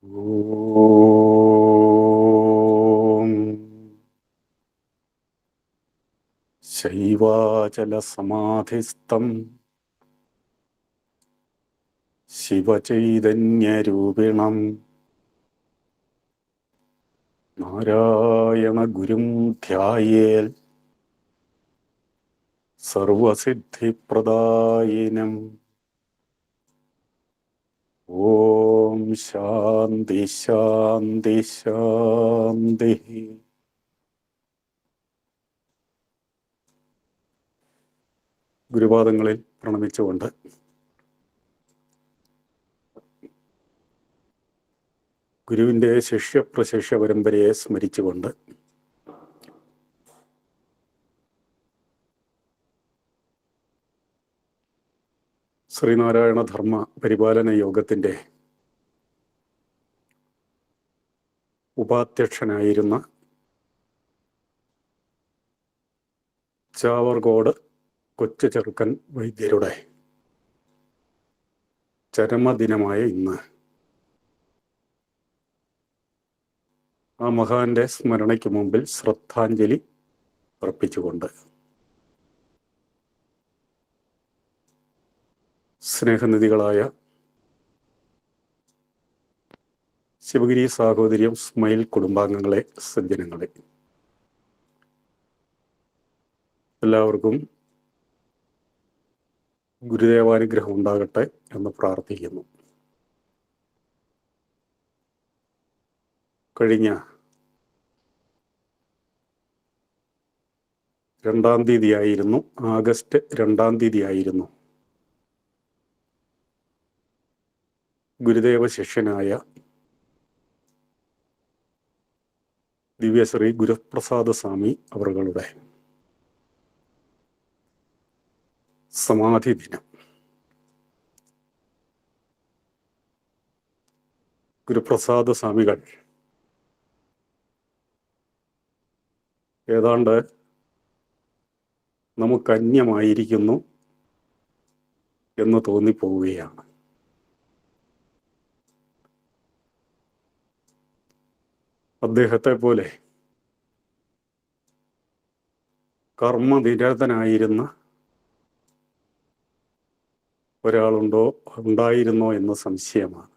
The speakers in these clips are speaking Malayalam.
ഓം ശൈവാചലസമാധിസ്ഥം ശിവചൈതന്യരൂപിണം നാരായണഗുരും ധ്യായേൽ സർവസിദ്ധിപ്രദായിനം. ഓം ശാന്തി ശാന്തി ശാന്തി. ഗുരുപാദങ്ങളിൽ പ്രണമിച്ചുകൊണ്ട് ഗുരുവിൻ്റെ ശിഷ്യപ്രശിഷ്യ പരമ്പരയെ സ്മരിച്ചുകൊണ്ട് ശ്രീനാരായണ ധർമ്മ പരിപാലന യോഗത്തിൻ്റെ ഉപാധ്യക്ഷനായിരുന്ന ചാവർകോട് കൊച്ചു ചെറുക്കൻ വൈദ്യരുടെ ചരമദിനമായ ഇന്ന് ആ മഹാന്റെ സ്മരണയ്ക്ക് മുമ്പിൽ ശ്രദ്ധാഞ്ജലി അർപ്പിച്ചുകൊണ്ട് സ്നേഹനിധികളായ ശിവഗിരി സാഹോദര്യം സ്മൈൽ കുടുംബാംഗങ്ങളെ, സജ്ജനങ്ങളെ, എല്ലാവർക്കും ഗുരുദേവാനുഗ്രഹം ഉണ്ടാകട്ടെ എന്ന് പ്രാർത്ഥിക്കുന്നു. കഴിഞ്ഞ 2-ാം തീയതിയായിരുന്നു, ആഗസ്റ്റ് 2-ാം തീയതിയായിരുന്നു ഗുരുദേവ ശിഷ്യനായ ദിവ്യശ്രീ ഗുരുപ്രസാദ സ്വാമി അവരുടെ സമാധി ദിനം. ഗുരുപ്രസാദ സ്വാമികൾ ഏതാണ്ട് നമുക്കന്യമായിരിക്കുന്നു എന്ന് തോന്നിപ്പോവുകയാണ്. അദ്ദേഹത്തെ പോലെ കർമ്മനിരതനായിരുന്ന ഉണ്ടായിരുന്നോ എന്ന സംശയമാണ്.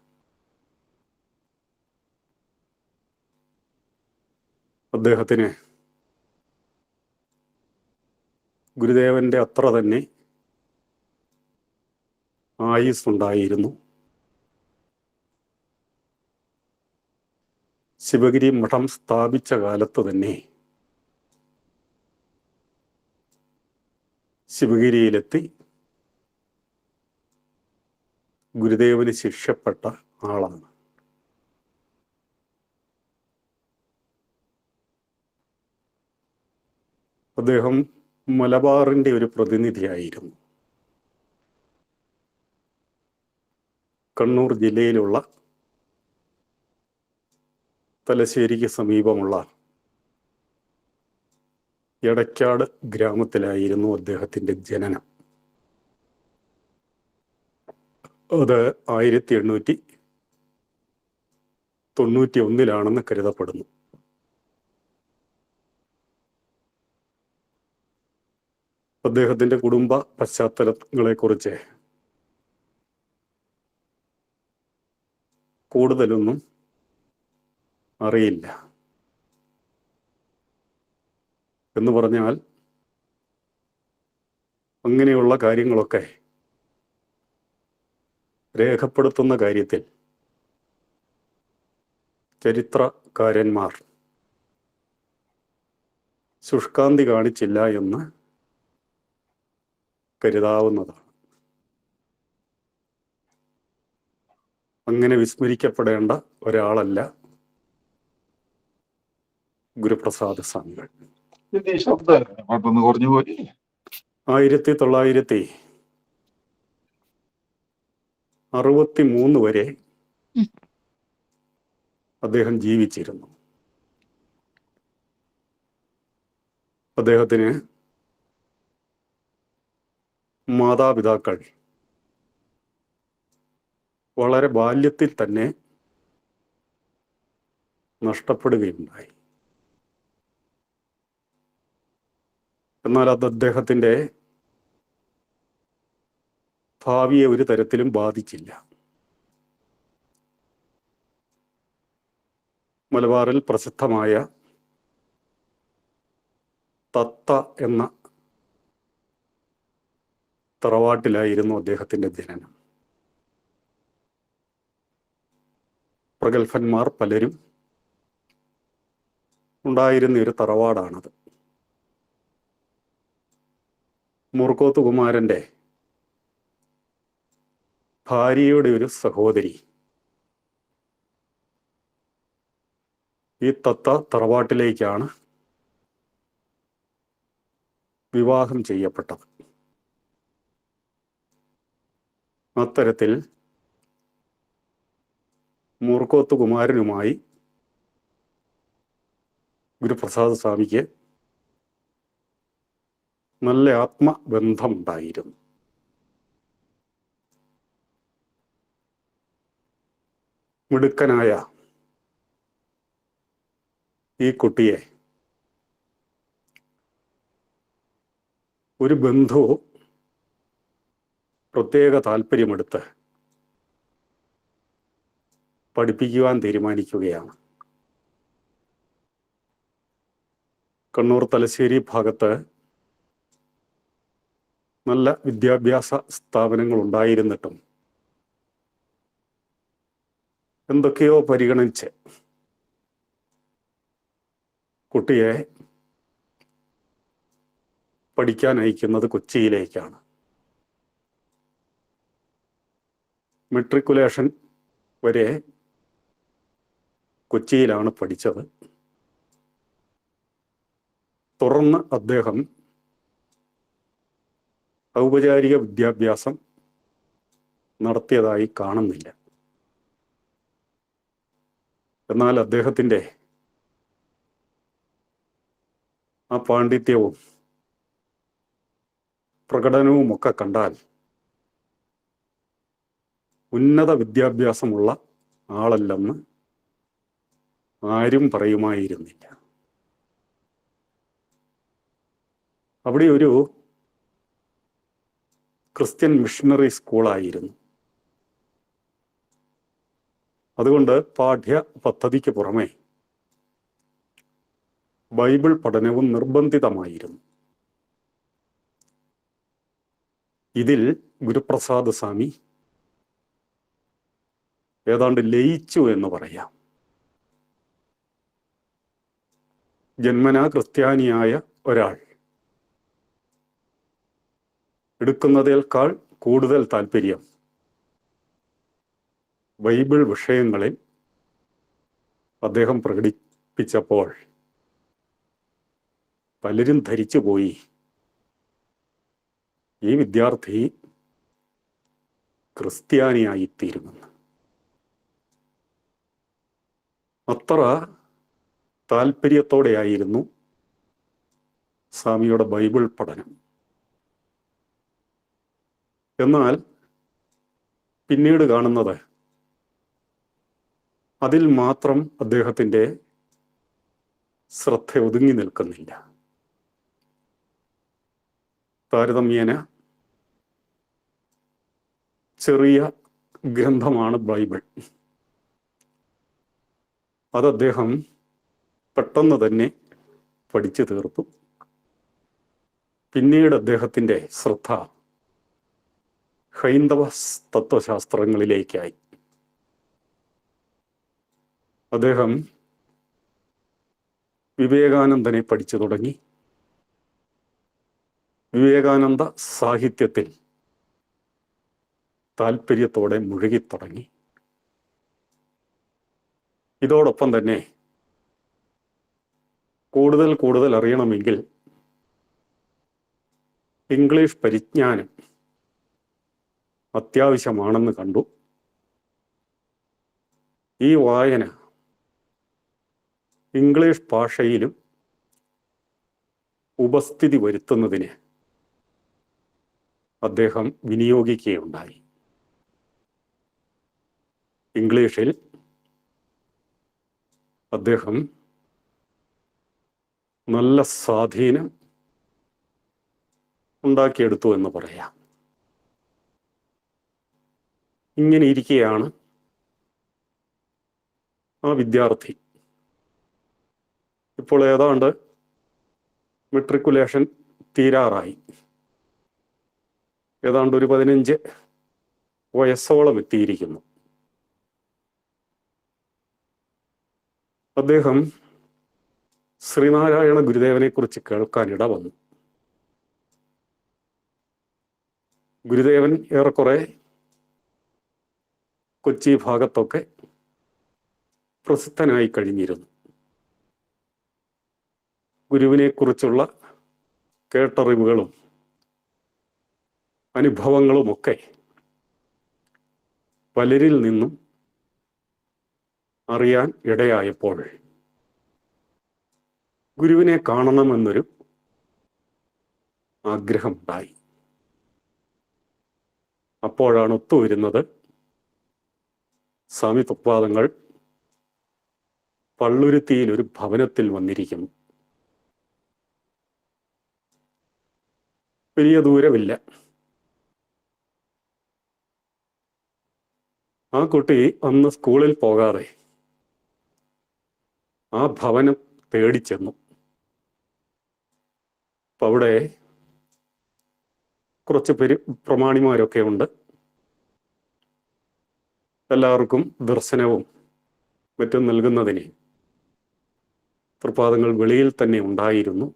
അദ്ദേഹത്തിന് ഗുരുദേവന്റെ അത്ര തന്നെ ആയുസ്സുണ്ടായിരുന്നു. ശിവഗിരി മഠം സ്ഥാപിച്ച കാലത്ത് തന്നെ ശിവഗിരിയിലെത്തി ഗുരുദേവന് ശിക്ഷപ്പെട്ട ആളാണ്. അദ്ദേഹം മലബാറിന്റെ ഒരു പ്രതിനിധിയായിരുന്നു. കണ്ണൂർ ജില്ലയിലുള്ള തലശ്ശേരിക്ക് സമീപമുള്ള എടക്കാട് ഗ്രാമത്തിലായിരുന്നു അദ്ദേഹത്തിൻ്റെ ജനനം. അത് 1891 കരുതപ്പെടുന്നു. അദ്ദേഹത്തിൻ്റെ കുടുംബ പശ്ചാത്തലങ്ങളെക്കുറിച്ച് കൂടുതലൊന്നും അറിയില്ല. എന്ന് പറഞ്ഞാൽ അങ്ങനെയുള്ള കാര്യങ്ങളൊക്കെ രേഖപ്പെടുത്തുന്ന കാര്യത്തിൽ ചരിത്രകാരന്മാർ ശുഷ്കാന്തി കാണിച്ചില്ല എന്ന് കരുതാവുന്നതാണ്. അങ്ങനെ വിസ്മരിക്കപ്പെടേണ്ട ഒരാളല്ല ഗുരുപ്രസാദ സ്വാമികൾ. 1963 വരെ അദ്ദേഹം ജീവിച്ചിരുന്നു. അദ്ദേഹത്തിന് മാതാപിതാക്കൾ വളരെ ബാല്യത്തിൽ തന്നെ നഷ്ടപ്പെടുകയുണ്ടായി. എന്നാൽ അത് അദ്ദേഹത്തിൻ്റെ ഭാവിയെ ഒരു തരത്തിലും ബാധിച്ചില്ല. മലബാറിൽ പ്രസിദ്ധമായ തത്ത എന്ന തറവാട്ടിലായിരുന്നു അദ്ദേഹത്തിൻ്റെ ജനനം. പ്രഗത്ഭന്മാർ പലരും ഉണ്ടായിരുന്ന ഒരു തറവാടാണത്. മൂർക്കോത്ത് കുമാരൻ്റെ ഭാര്യയുടെ ഒരു സഹോദരി ഈ തത്ത തറവാട്ടിലേക്കാണ് വിവാഹം ചെയ്യപ്പെട്ടത്. അത്തരത്തിൽ മൂർക്കോത്ത് കുമാരനുമായി ഗുരുപ്രസാദ സ്വാമിക്ക് നല്ല ആത്മബന്ധമുണ്ടായിരുന്നു. മിടുക്കനായ ഈ കുട്ടിയെ ഒരു ബന്ധു പ്രത്യേക താല്പര്യമെടുത്ത് പഠിപ്പിക്കുവാൻ തീരുമാനിക്കുകയാണ്. കണ്ണൂർ തലശ്ശേരി ഭാഗത്ത് നല്ല വിദ്യാഭ്യാസ സ്ഥാപനങ്ങൾ ഉണ്ടായിരുന്നിട്ടും എന്തൊക്കെയോ പരിഗണിച്ച് കുട്ടിയെ പഠിക്കാൻ അയക്കുന്നത് കൊച്ചിയിലേക്കാണ്. മെട്രിക്കുലേഷൻ വരെ കൊച്ചിയിലാണ് പഠിച്ചത്. തുടർന്ന് അദ്ദേഹം ഔപചാരിക വിദ്യാഭ്യാസം നടത്തിയതായി കാണുന്നില്ല. എന്നാൽ അദ്ദേഹത്തിൻ്റെ ആ പാണ്ഡിത്യവും പ്രകടനവുമൊക്കെ കണ്ടാൽ ഉന്നത വിദ്യാഭ്യാസമുള്ള ആളല്ലെന്ന് ആരും പറയുമായിരുന്നില്ല. അവിടെ ഒരു ക്രിസ്ത്യൻ മിഷണറി സ്കൂളായിരുന്നു. അതുകൊണ്ട് പാഠ്യ പദ്ധതിക്ക് പുറമെ ബൈബിൾ പഠനവും നിർബന്ധിതമായിരുന്നു. ഇതിൽ ഗുരുപ്രസാദ് സ്വാമി ഏതാണ്ട് ലയിച്ചു എന്ന് പറയാം. ജന്മനാ ക്രിസ്ത്യാനിയായ ഒരാൾ എടുക്കുന്നതിനേക്കാൾ കൂടുതൽ താല്പര്യം ബൈബിൾ വിഷയങ്ങളിൽ അദ്ദേഹം പ്രകടിപ്പിച്ചപ്പോൾ പലരും ധരിച്ചുപോയി ഈ വിദ്യാർത്ഥി ക്രിസ്ത്യാനിയായിത്തീരുമെന്ന്. അത്ര താല്പര്യത്തോടെയായിരുന്നു സ്വാമിയുടെ ബൈബിൾ പഠനം. എന്നാൽ പിന്നീട് കാണുന്നത് അതിൽ മാത്രം അദ്ദേഹത്തിൻ്റെ ശ്രദ്ധ ഒതുങ്ങി നിൽക്കുന്നില്ല. താരതമ്യേന ചെറിയ ഗ്രന്ഥമാണ് ബൈബിൾ. അത് അദ്ദേഹം പെട്ടെന്ന് തന്നെ പഠിച്ചു തീർത്തു. പിന്നീട് അദ്ദേഹത്തിൻ്റെ ശ്രദ്ധ ഹൈന്ദവ തത്വശാസ്ത്രങ്ങളിലേക്കായി. അദ്ദേഹം വിവേകാനന്ദനെ പഠിച്ചു തുടങ്ങി. വിവേകാനന്ദ സാഹിത്യത്തിൽ താല്പര്യത്തോടെ മുഴുകിത്തുടങ്ങി. ഇതോടൊപ്പം തന്നെ കൂടുതൽ അറിയണമെങ്കിൽ ഇംഗ്ലീഷ് പരിജ്ഞാനം അത്യാവശ്യമാണെന്ന് കണ്ടു. ഈ വായന ഇംഗ്ലീഷ് ഭാഷയിലും ഉപസ്ഥിതി വരുത്തുന്നതിന് അദ്ദേഹം വിനിയോഗിക്കുകയുണ്ടായി. ഇംഗ്ലീഷിൽ അദ്ദേഹം നല്ല സ്വാധീനം ഉണ്ടാക്കിയെടുത്തു എന്ന് പറയാം. ഇങ്ങനെ ഇരിക്കെയാണ് ആ വിദ്യാർത്ഥി ഇപ്പോൾ ഏതാണ്ട് മെട്രിക്കുലേഷൻ തീരാറായി. ഏതാണ്ട് ഒരു 15 വയസ്സോളം എത്തിയിരിക്കുന്നു. അദ്ദേഹം ശ്രീനാരായണ ഗുരുദേവനെ കുറിച്ച് കേൾക്കാൻ ഇട വന്നു. ഗുരുദേവൻ ഏറെക്കുറെ കൊച്ചി ഭാഗത്തൊക്കെ പ്രസിദ്ധനായി കഴിഞ്ഞിരുന്നു. ഗുരുവിനെ കുറിച്ചുള്ള കേട്ടറിവുകളും അനുഭവങ്ങളുമൊക്കെ പലരിൽ നിന്നും അറിയാൻ ഇടയായപ്പോൾ ഗുരുവിനെ കാണണമെന്നൊരു ആഗ്രഹമുണ്ടായി. അപ്പോഴാണ് ഒത്തുവരുന്നത് സ്വാമി തുപ്പാദങ്ങൾ പള്ളുരുത്തിയിൽ ഒരു ഭവനത്തിൽ വന്നിരിക്കുന്നു. വലിയ ദൂരമില്ല. ആ കുട്ടി അന്ന് സ്കൂളിൽ പോകാതെ ആ ഭവനം തേടിച്ചെന്നു. അപ്പൊ അവിടെ കുറച്ച് പ്രമാണിമാരൊക്കെ ഉണ്ട്. എല്ലാവർക്കും ദർശനവും മറ്റും നൽകുന്നതിന് തൃപ്പാദങ്ങൾ വെളിയിൽ തന്നെ ഉണ്ടായിരുന്നു.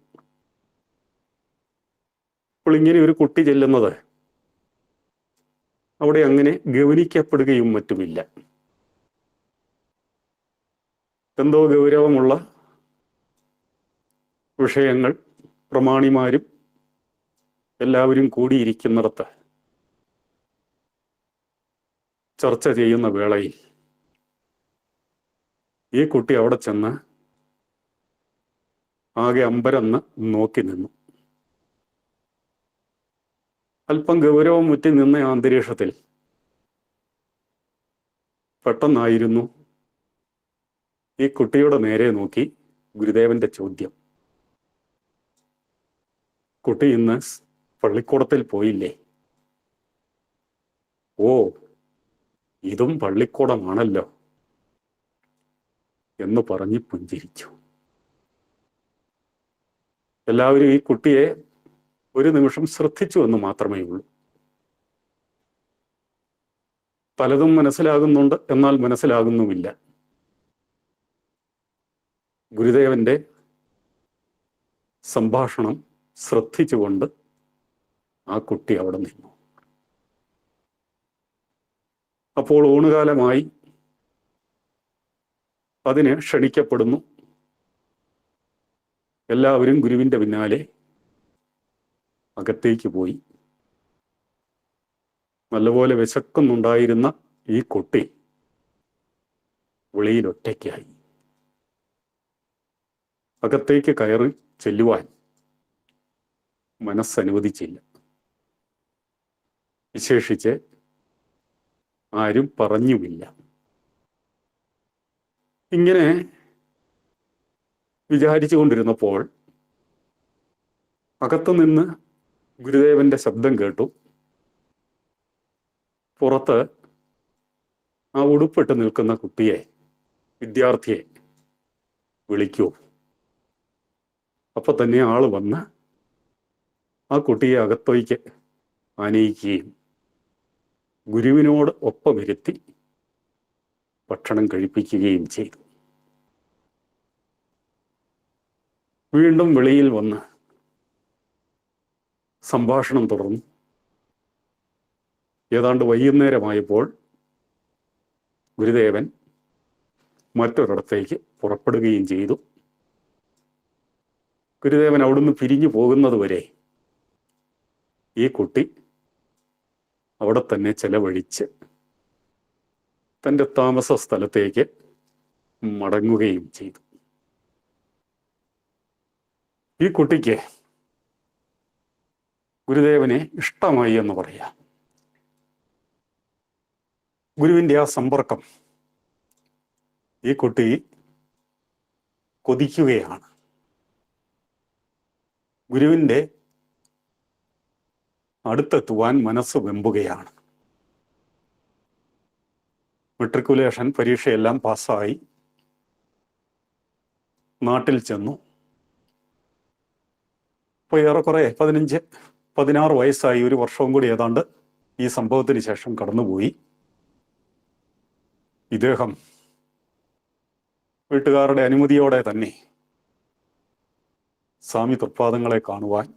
അപ്പോൾ ഇങ്ങനെ ഒരു കുട്ടി ചെല്ലുന്നത് അവിടെ അങ്ങനെ ഗൗനിക്കപ്പെടുകയും മറ്റുമില്ല. എന്തോ ഗൗരവമുള്ള വിഷയങ്ങൾ പ്രമാണിമാരും എല്ലാവരും കൂടിയിരിക്കുന്നിടത്ത് ചർച്ച ചെയ്യുന്ന വേളയിൽ ഈ കുട്ടി അവിടെ ചെന്ന് ആകെ അമ്പരന്ന് നോക്കി നിന്നു. അല്പം ഗൗരവം മുറ്റി നിന്ന അന്തരീക്ഷത്തിൽ പെട്ടെന്നായിരുന്നു ഈ കുട്ടിയുടെ നേരെ നോക്കി ഗുരുദേവന്റെ ചോദ്യം. കുട്ടി ഇന്ന് പള്ളിക്കൂടത്തിൽ പോയില്ലേ? ഓ, ഇതും പള്ളിക്കൂടമാണല്ലോ എന്ന് പറഞ്ഞ് പുഞ്ചിരിച്ചു. എല്ലാവരും ഈ കുട്ടിയെ ഒരു നിമിഷം ശ്രദ്ധിച്ചു എന്ന് മാത്രമേ ഉള്ളൂ. പലതും മനസ്സിലാകുന്നുണ്ട്, എന്നാൽ മനസ്സിലാകുന്നുമില്ല. ഗുരുദേവന്റെ സംഭാഷണം ശ്രദ്ധിച്ചുകൊണ്ട് ആ കുട്ടി അവിടെ നിന്നു. അപ്പോൾ ഊണുകാലമായി. അതിന് ക്ഷണിക്കപ്പെടുന്നു. എല്ലാവരും ഗുരുവിന്റെ പിന്നാലെ അകത്തേക്ക് പോയി. നല്ലപോലെ വിശക്കുന്നുണ്ടായിരുന്ന ഈ കുട്ടി വെളിയിൽ ഒറ്റയ്ക്കായി. അകത്തേക്ക് കയറി ചെല്ലുവാൻ മനസ്സനുവദിച്ചില്ല. വിശേഷിച്ച് ആരും പറഞ്ഞുമില്ല. ഇങ്ങനെ വിചാരിച്ചു കൊണ്ടിരുന്നപ്പോൾ അകത്തുനിന്ന് ഗുരുദേവന്റെ ശബ്ദം കേട്ടു. പുറത്ത് ആ ഉടുപ്പിട്ട് നിൽക്കുന്ന കുട്ടിയെ, വിദ്യാർത്ഥിയെ വിളിക്കൂ. അപ്പൊ തന്നെ ആള് വന്ന് ആ കുട്ടിയെ അകത്തേക്ക് ആനയിക്കുകയും ഗുരുവിനോട് ഒപ്പമിരുത്തി ഭക്ഷണം കഴിപ്പിക്കുകയും ചെയ്തു. വീണ്ടും വെളിയിൽ വന്ന് സംഭാഷണം തുടർന്നു. ഏതാണ്ട് വൈകുന്നേരമായപ്പോൾ ഗുരുദേവൻ മറ്റൊരിടത്തേക്ക് പുറപ്പെടുകയും ചെയ്തു. ഗുരുദേവൻ അവിടുന്ന് പിരിഞ്ഞു പോകുന്നത് വരെ ഈ കുട്ടി അവിടെ തന്നെ ചെലവഴിച്ച് തൻ്റെ താമസ സ്ഥലത്തേക്ക് മടങ്ങുകയും ചെയ്തു. ഈ കുട്ടിക്ക് ഗുരുദേവനെ ഇഷ്ടമായി എന്ന് പറയാം. ഗുരുവിൻ്റെ ആ സമ്പർക്കം ഈ കുട്ടി കൊതിക്കുകയാണ്. ഗുരുവിൻ്റെ അടുത്തെത്തുവാൻ മനസ്സ് വെമ്പുകയാണ്. മെട്രിക്കുലേഷൻ പരീക്ഷയെല്ലാം പാസ്സായി നാട്ടിൽ ചെന്നു. ഇപ്പോൾ ഏറെക്കുറെ 15-16 വയസ്സായി. ഒരു വർഷവും കൂടി ഏതാണ്ട് ഈ സംഭവത്തിന് ശേഷം കടന്നുപോയി. ഇദ്ദേഹം വീട്ടുകാരുടെ അനുമതിയോടെ തന്നെ സ്വാമി തൃപ്പാദങ്ങളെ കാണുവാൻ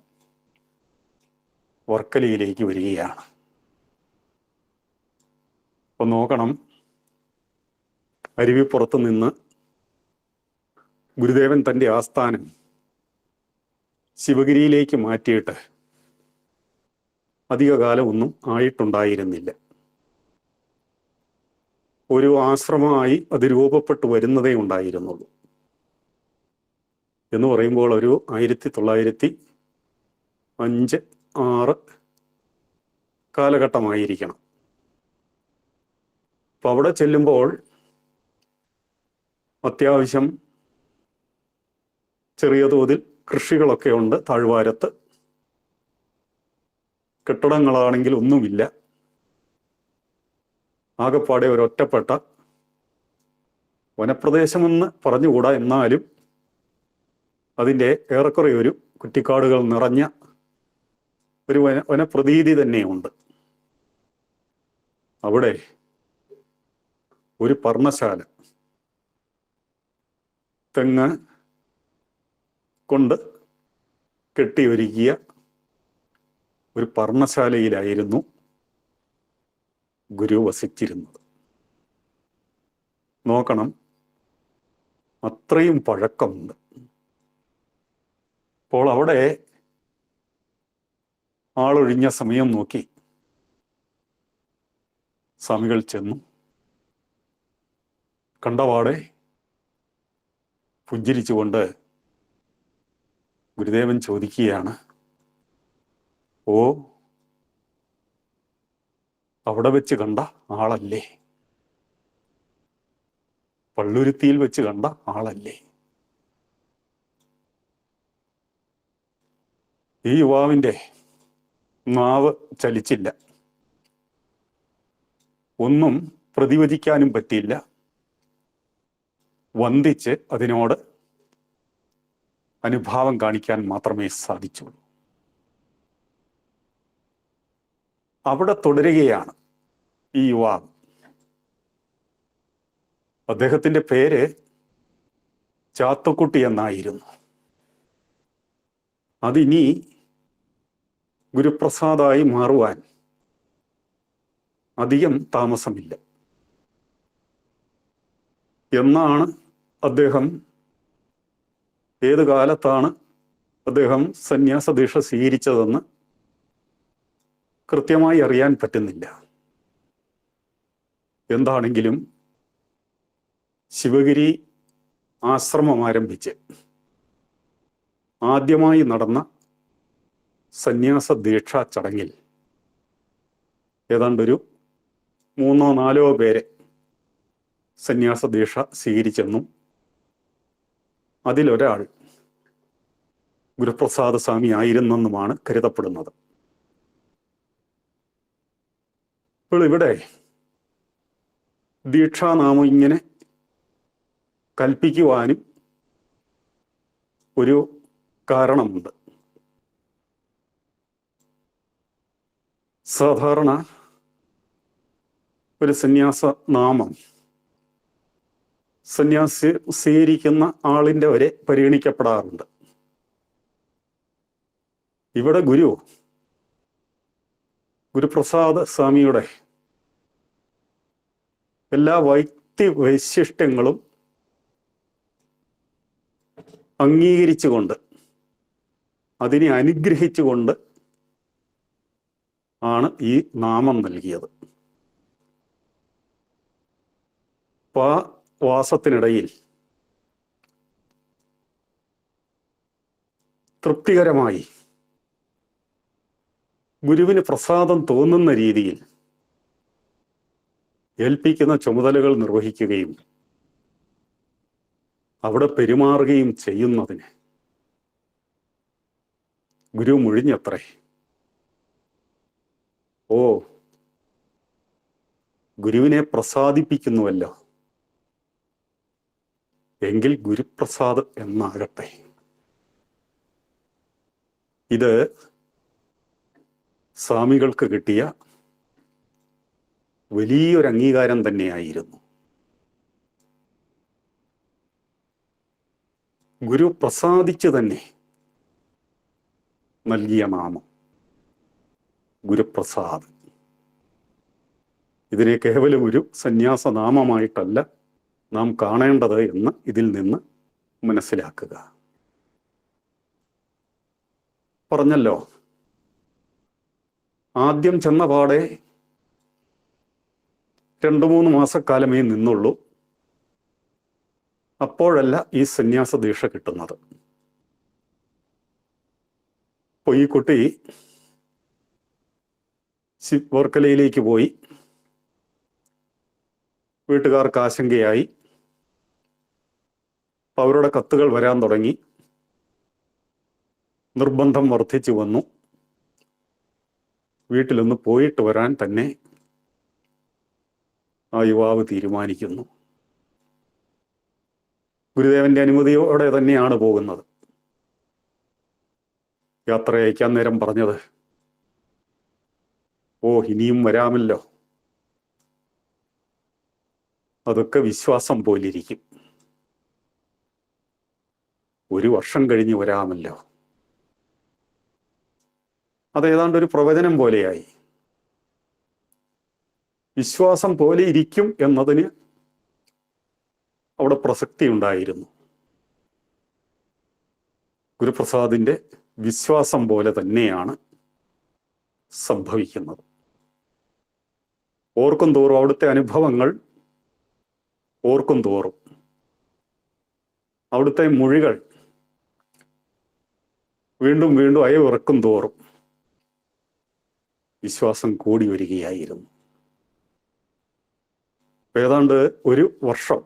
വർക്കലയിലേക്ക് വരികയാണ്. അപ്പൊ നോക്കണം, അരുവിപ്പുറത്ത് നിന്ന് ഗുരുദേവൻ തൻ്റെ ആസ്ഥാനം ശിവഗിരിയിലേക്ക് മാറ്റിയിട്ട് അധികകാലം ഒന്നും ആയിട്ടുണ്ടായിരുന്നില്ല. ഒരു ആശ്രമമായി അത് രൂപപ്പെട്ടു വരുന്നതേ ഉണ്ടായിരുന്നുള്ളൂ. എന്ന് പറയുമ്പോൾ ഒരു 1905-6 കാലഘട്ടമായിരിക്കണം. അപ്പം അവിടെ ചെല്ലുമ്പോൾ അത്യാവശ്യം ചെറിയ തോതിൽ കൃഷികളൊക്കെ ഉണ്ട്. താഴ്വാരത്ത് കെട്ടിടങ്ങളാണെങ്കിൽ ഒന്നുമില്ല. ആകെപ്പാടെ ഒരൊറ്റപ്പെട്ട വനപ്രദേശമെന്ന് പറഞ്ഞുകൂടാ, എന്നാലും അതിൻ്റെ ഏറെക്കുറെ ഒരു കുറ്റിക്കാടുകൾ നിറഞ്ഞ ഒരു വനപ്രതീതി തന്നെയുണ്ട്. അവിടെ ഒരു പർണശാല, തെങ്ങ് കൊണ്ട് കെട്ടിയൊരുക്കിയ ഒരു പർണശാലയിലായിരുന്നു ഗുരു വസിച്ചിരുന്നത്. നോക്കണം, അത്രയും പഴക്കമുണ്ട്. അപ്പോൾ അവിടെ ആളൊഴിഞ്ഞ സമയം നോക്കി സ്വാമികൾ ചെന്നു. കണ്ടപാടെ പുഞ്ചിരിച്ചുകൊണ്ട് ഗുരുദേവൻ ചോദിക്കുകയാണ്, ഓ, അവിടെ വെച്ച് കണ്ട ആളല്ലേ? പള്ളുരുത്തിയിൽ വെച്ച് കണ്ട ആളല്ലേ? ഈ യുവാവിൻ്റെ നാവ് ചലിച്ചില്ല. ഒന്നും പ്രതിവചിക്കാനും പറ്റിയില്ല. വന്ദിച്ച് അതിനോട് അനുഭാവം കാണിക്കാൻ മാത്രമേ സാധിച്ചുള്ളൂ. അവിടെ തുടരുകയാണ് ഈ യുവാവ്. അദ്ദേഹത്തിൻ്റെ പേര് ചാത്തുക്കുട്ടി എന്നായിരുന്നു. അതിനി ഗുരുപ്രസാദായി മാറുവാൻ അധികം താമസമില്ല. എന്നാണ് അദ്ദേഹം, ഏത് കാലത്താണ് അദ്ദേഹം സന്യാസ ദീക്ഷ സ്വീകരിച്ചതെന്ന് കൃത്യമായി അറിയാൻ പറ്റുന്നില്ല. എന്താണെങ്കിലും ശിവഗിരി ആശ്രമം ആരംഭിച്ച് ആദ്യമായി നടന്ന സന്യാസ ദീക്ഷാ ചടങ്ങിൽ ഏതാണ്ടൊരു 3-4 പേരെ സന്യാസ ദീക്ഷ സ്വീകരിച്ചെന്നും അതിലൊരാൾ ഗുരുപ്രസാദ സ്വാമി ആയിരുന്നെന്നുമാണ് കരുതപ്പെടുന്നത്. ഇപ്പോൾ ഇവിടെ ദീക്ഷാനാമം ഇങ്ങനെ കൽപ്പിക്കുവാനും ഒരു കാരണമുണ്ട്. സാധാരണ ഒരു സന്യാസ നാമം സന്യാസി സ്വീകരിക്കുന്ന ആളിൻ്റെ വരെ പരിഗണിക്കപ്പെടാറുണ്ട്. ഇവിടെ ഗുരുപ്രസാദ സ്വാമിയുടെ എല്ലാ വ്യക്തി വൈശിഷ്ട്യങ്ങളും അംഗീകരിച്ചുകൊണ്ട്, അതിനെ അനുഗ്രഹിച്ചുകൊണ്ട് ആണ് ഈ നാമം നൽകിയത്. വാസത്തിനിടയിൽ തൃപ്തികരമായി ഗുരുവിന് പ്രസാദം തോന്നുന്ന രീതിയിൽ ഏൽപ്പിക്കുന്ന ചുമതലകൾ നിർവഹിക്കുകയും അവിടെ പെരുമാറുകയും ചെയ്യുന്നതിന് ഗുരു മുഴിഞ്ഞത്രേ. ഓ, ഗുരുവിനെ പ്രസാദിപ്പിക്കുന്നുവല്ലോ, എങ്കിൽ ഗുരുപ്രസാദ് എന്നാകട്ടെ. ഇത് സ്വാമികൾക്ക് കിട്ടിയ വലിയൊരു അംഗീകാരം തന്നെയായിരുന്നു. ഗുരു പ്രസാദിച്ച് തന്നെ നൽകിയ നാമം ഗുരുപ്രസാദ്. ഇതിനെ കേവലം ഒരു സന്യാസനാമമായിട്ടല്ല നാം കാണേണ്ടത് എന്ന് ഇതിൽ നിന്ന് മനസ്സിലാക്കുക. പറഞ്ഞല്ലോ, ആദ്യം ചെന്ന പാടെ 2-3 മാസക്കാലമേ നിന്നുള്ളൂ. അപ്പോഴല്ല ഈ സന്യാസ ദീക്ഷ കിട്ടുന്നത്. അപ്പോൾ ഈ കുട്ടി വർക്കലയിലേക്ക് പോയി. വീട്ടുകാർക്ക് ആശങ്കയായി. അവരുടെ കത്തുകൾ വരാൻ തുടങ്ങി. നിർബന്ധം വർദ്ധിച്ചു വന്നു. വീട്ടിലൊന്ന് പോയിട്ട് വരാൻ തന്നെ ആ യുവാവ് തീരുമാനിക്കുന്നു. ഗുരുദേവന്റെ അനുമതിയോടെ തന്നെയാണ് പോകുന്നത്. യാത്ര അയക്കാൻ നേരം പറഞ്ഞത്, ഓ, ഇനിയും വരാമല്ലോ, അതൊക്കെ വിശ്വാസം പോലിരിക്കും, 1 വർഷം കഴിഞ്ഞ് വരാമല്ലോ. അതേതാണ്ട് ഒരു പ്രവചനം പോലെയായി. വിശ്വാസം പോലെ ഇരിക്കും എന്നതിന് അവിടെ പ്രസക്തി ഉണ്ടായിരുന്നു. ഗുരുപ്രസാദിന്റെ വിശ്വാസം പോലെ തന്നെയാണ് സംഭവിക്കുന്നത്. ഓർക്കും തോറും, അവിടുത്തെ അനുഭവങ്ങൾ ഓർക്കും തോറും, അവിടുത്തെ മൊഴികൾ വീണ്ടും വീണ്ടും അയവിറക്കും തോറും വിശ്വാസം കൂടി വരികയായിരുന്നു. ഏതാണ്ട് 1 വർഷം,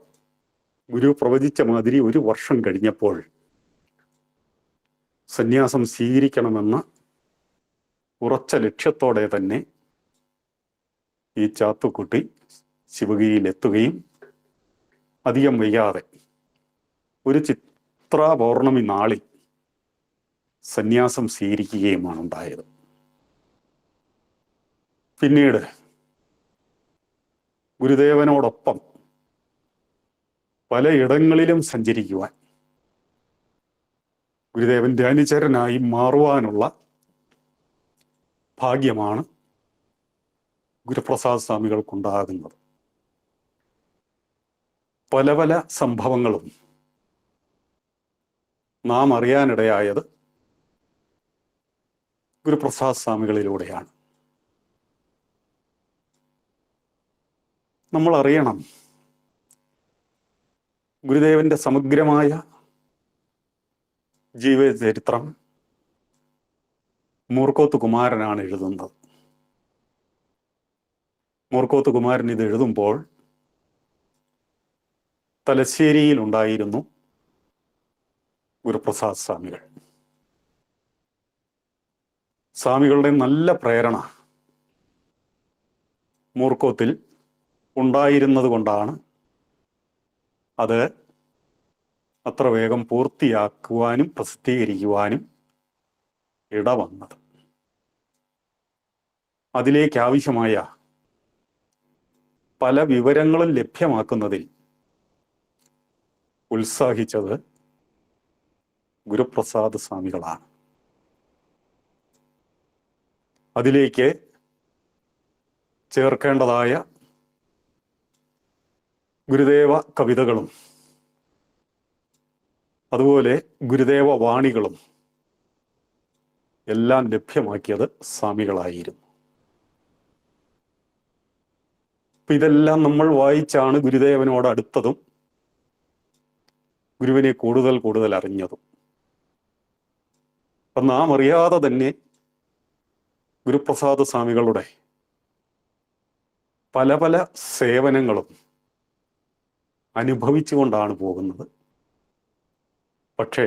ഗുരു പ്രവചിച്ച മാതിരി 1 വർഷം കഴിഞ്ഞപ്പോൾ സന്യാസം സ്വീകരിക്കണമെന്ന ഉറച്ച ലക്ഷ്യത്തോടെ തന്നെ ഈ ചാത്തുക്കുട്ടി ശിവഗിരിയിലെത്തുകയും അധികം വൈകാതെ ഒരു ചിത്ര പൗർണമി നാളിൽ സന്യാസം സ്വീകരിക്കുകയുമാണ് ഉണ്ടായത്. പിന്നീട് ഗുരുദേവനോടൊപ്പം പലയിടങ്ങളിലും സഞ്ചരിക്കുവാൻ, ഗുരുദേവന്റെ അനുചരനായി മാറുവാനുള്ള ഭാഗ്യമാണ് ഗുരുപ്രസാദ് സ്വാമികൾക്കുണ്ടാകുന്നത്. പല പല സംഭവങ്ങളും നാം അറിയാനിടയായത് ഗുരുപ്രസാദ് സ്വാമികളിലൂടെയാണ്. നമ്മൾ അറിയണം, ഗുരുദേവന്റെ സമഗ്രമായ ജീവചരിത്രം മൂർക്കോത്ത് കുമാരനാണ് എഴുതുന്നത്. മൂർക്കോത്ത് കുമാരൻ ഇത് എഴുതുമ്പോൾ തലശ്ശേരിയിൽ ഉണ്ടായിരുന്നു ഗുരുപ്രസാദ് സ്വാമികൾ. സ്വാമികളുടെ നല്ല പ്രേരണ മൂർക്കോത്തിൽ ഉണ്ടായിരുന്നത് കൊണ്ടാണ് അത് അത്ര വേഗം പൂർത്തിയാക്കുവാനും പ്രസിദ്ധീകരിക്കുവാനും ഇടവന്നത്. അതിലേക്കാവശ്യമായ പല വിവരങ്ങളും ലഭ്യമാക്കുന്നതിൽ ഉത്സാഹിച്ചത് ഗുരുപ്രസാദ് സ്വാമികളാണ്. അതിലേക്ക് ചേർക്കേണ്ടതായ ഗുരുദേവ കവിതകളും അതുപോലെ ഗുരുദേവ വാണികളും എല്ലാം ലഭ്യമാക്കിയത് സ്വാമികളായിരുന്നു. ഇതെല്ലാം നമ്മൾ വായിച്ചാണ് ഗുരുദേവനോട് അടുത്തതും ഗുരുവിനെ കൂടുതൽ കൂടുതൽ അറിഞ്ഞതും. അപ്പം നാം അറിയാതെ തന്നെ ഗുരുപ്രസാദ് സ്വാമികളുടെ പല പല സേവനങ്ങളും അനുഭവിച്ചുകൊണ്ടാണ് പോകുന്നത്. പക്ഷേ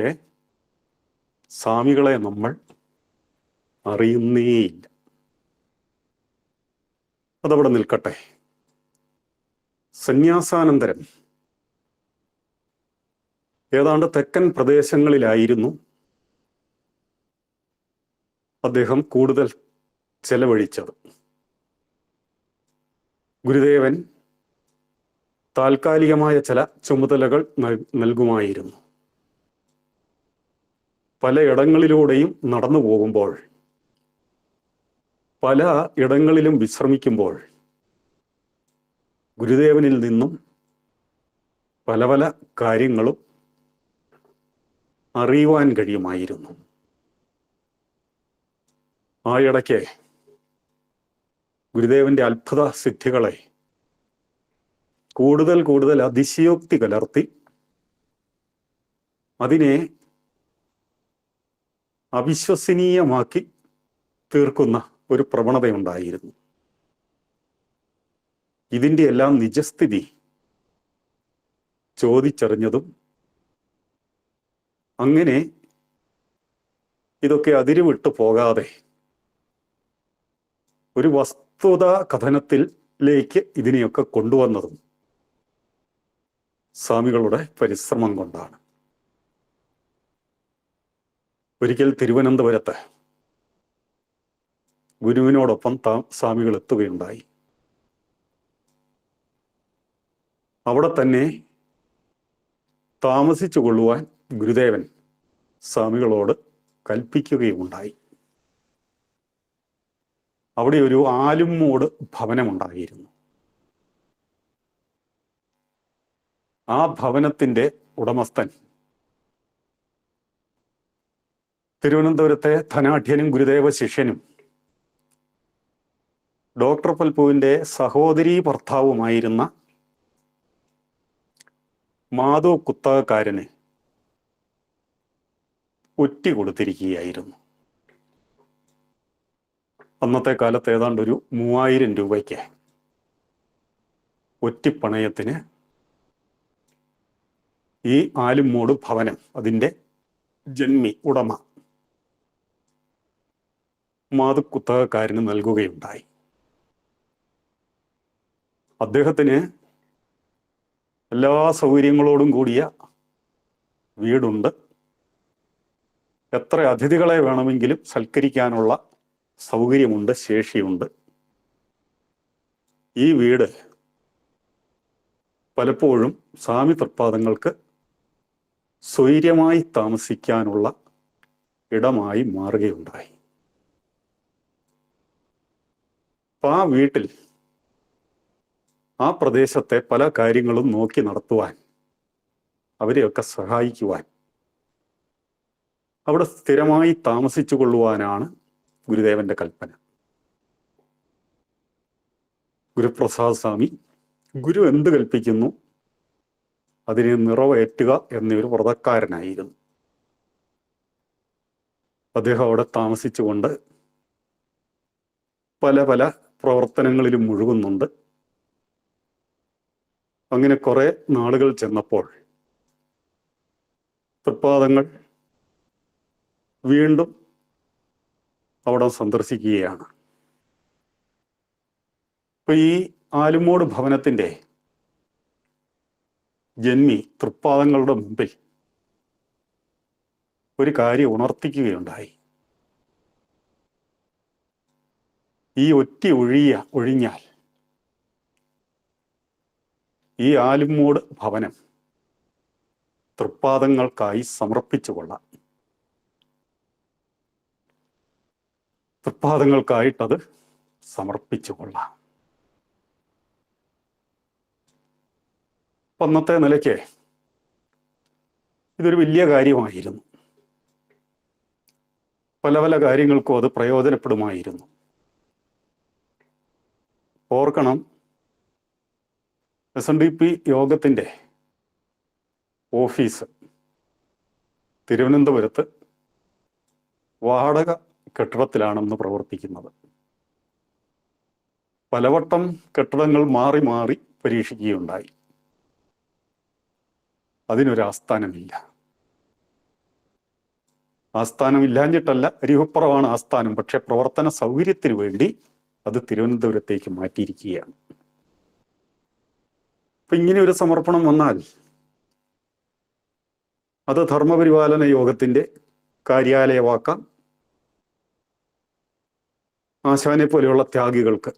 സ്വാമികളെ നമ്മൾ അറിയുന്നേയില്ല. അതവിടെ നിൽക്കട്ടെ. സന്യാസാനന്തരം ഏതാണ്ട് തെക്കൻ പ്രദേശങ്ങളിലായിരുന്നു അദ്ദേഹം കൂടുതൽ ചെലവഴിച്ചത്. ഗുരുദേവൻ താൽക്കാലികമായ ചില ചുമതലകൾ നൽകുമായിരുന്നു. പലയിടങ്ങളിലൂടെയും നടന്നു പോകുമ്പോൾ, പല ഇടങ്ങളിലും വിശ്രമിക്കുമ്പോൾ ഗുരുദേവനിൽ നിന്നും പല പല കാര്യങ്ങളും അറിയുവാൻ കഴിയുമായിരുന്നു. ആ ഇടയ്ക്ക് ഗുരുദേവന്റെ അത്ഭുത സിദ്ധികളെ കൂടുതൽ കൂടുതൽ അതിശയോക്തി കലർത്തി അതിനെ അവിശ്വസനീയമാക്കി തീർക്കുന്ന ഒരു പ്രവണതയുണ്ടായിരുന്നു. ഇതിൻ്റെ എല്ലാം നിജസ്ഥിതി ചോദിച്ചറിഞ്ഞതും അങ്ങനെ ഇതൊക്കെ അതിരുവിട്ടു പോകാതെ ഒരു വസ്തുത കഥനത്തിലേക്ക് ഇതിനെയൊക്കെ കൊണ്ടുവന്നതും സ്വാമികളുടെ പരിശ്രമം കൊണ്ടാണ്. ഒരിക്കൽ തിരുവനന്തപുരത്ത് ഗുരുവിനോടൊപ്പം സ്വാമികൾ എത്തുകയുണ്ടായി. അവിടെ തന്നെ താമസിച്ചു കൊള്ളുവാൻ ഗുരുദേവൻ സ്വാമികളോട് കൽപ്പിക്കുകയുണ്ടായി. അവിടെ ഒരു ആലുമ്മൂട് ഭവനമുണ്ടായിരുന്നു. ആ ഭവനത്തിൻ്റെ ഉടമസ്ഥൻ തിരുവനന്തപുരത്തെ ധനാഢ്യനും ഗുരുദേവ ശിഷ്യനും ഡോക്ടർ പൽപുവിൻ്റെ സഹോദരീ ഭർത്താവുമായിരുന്ന മാധു കുത്തകക്കാരന് ഒറ്റി കൊടുത്തിരിക്കുകയായിരുന്നു. അന്നത്തെ കാലത്ത് ഏതാണ്ട് ഒരു 3000 രൂപയ്ക്ക് ഒറ്റിപ്പണയത്തിന് ഈ ആലുമ്മൂട് ഭവനം അതിൻ്റെ ജന്മി ഉടമ മാധു കുത്തകക്കാരന് നൽകുകയുണ്ടായി. അദ്ദേഹത്തിന് എല്ലാ സൗകര്യങ്ങളോടും കൂടിയ വീടുണ്ട്. എത്ര അതിഥികളെ വേണമെങ്കിലും സൽക്കരിക്കാനുള്ള സൗകര്യമുണ്ട്, ശേഷിയുണ്ട്. ഈ വീട് പലപ്പോഴും സ്വാമി തൃപ്പാദങ്ങൾക്ക് സ്വൈര്യമായി താമസിക്കാനുള്ള ഇടമായി മാറുകയുണ്ടായി. അപ്പം ആ വീട്ടിൽ ആ പ്രദേശത്തെ പല കാര്യങ്ങളും നോക്കി നടത്തുവാൻ, അവരെയൊക്കെ സഹായിക്കുവാൻ, അവിടെ സ്ഥിരമായി താമസിച്ചു കൊള്ളുവാനാണ് ഗുരുദേവന്റെ കൽപ്പന. ഗുരുപ്രസാദ് സ്വാമി ഗുരു എന്ത് കൽപ്പിക്കുന്നു അതിനെ നിറവേറ്റുക എന്നൊരു വ്രതക്കാരനായിരുന്നു. അദ്ദേഹം അവിടെ താമസിച്ചുകൊണ്ട് പല പല പ്രവർത്തനങ്ങളിലും മുഴുകുന്നുണ്ട്. അങ്ങനെ കുറെ നാളുകൾ ചെന്നപ്പോൾ തൃപ്പാദങ്ങൾ വീണ്ടും അവിടെ സന്ദർശിക്കുകയാണ്. ഇപ്പൊ ഈ ആലുമ്മൂട് ഭവനത്തിൻ്റെ ജന്മി തൃപ്പാദങ്ങളുടെ മുമ്പിൽ ഒരു കാര്യം ഉണർത്തിക്കുകയുണ്ടായി. ഈ ഒറ്റി ഒഴിഞ്ഞാൽ ഈ ആലുമ്മൂട് ഭവനം തൃപ്പാദങ്ങൾക്കായി സമർപ്പിച്ചു കൊള്ളാം. തൃപ്പാദങ്ങൾക്കായിട്ടത് സമർപ്പിച്ചു കൊള്ളാം. അന്നത്തെ നിലയ്ക്ക് ഇതൊരു വലിയ കാര്യമായിരുന്നു. പല പല കാര്യങ്ങൾക്കും അത് പ്രയോജനപ്പെടുമായിരുന്നു. ഓർക്കണം, SNDP യോഗത്തിൻ്റെ ഓഫീസ് തിരുവനന്തപുരത്ത് വാടക കെട്ടിടത്തിലാണെന്ന് പ്രവർത്തിക്കുന്നത്. പലവട്ടം കെട്ടിടങ്ങൾ മാറി മാറി പരീക്ഷിക്കുകയുണ്ടായി. അതിനൊരു ആസ്ഥാനമില്ല. ആസ്ഥാനം ഇല്ലാഞ്ഞിട്ടല്ല, അരിഹുപ്പുറമാണ് ആസ്ഥാനം. പക്ഷെ പ്രവർത്തന സൗകര്യത്തിന് വേണ്ടി അത് തിരുവനന്തപുരത്തേക്ക് മാറ്റിയിരിക്കുകയാണ്. അപ്പൊ ഇങ്ങനെ ഒരു സമർപ്പണം വന്നാൽ അത് ധർമ്മപരിപാലന യോഗത്തിന്റെ കാര്യാലയമാക്കാം. ആശാനെ പോലെയുള്ള ത്യാഗികൾക്ക്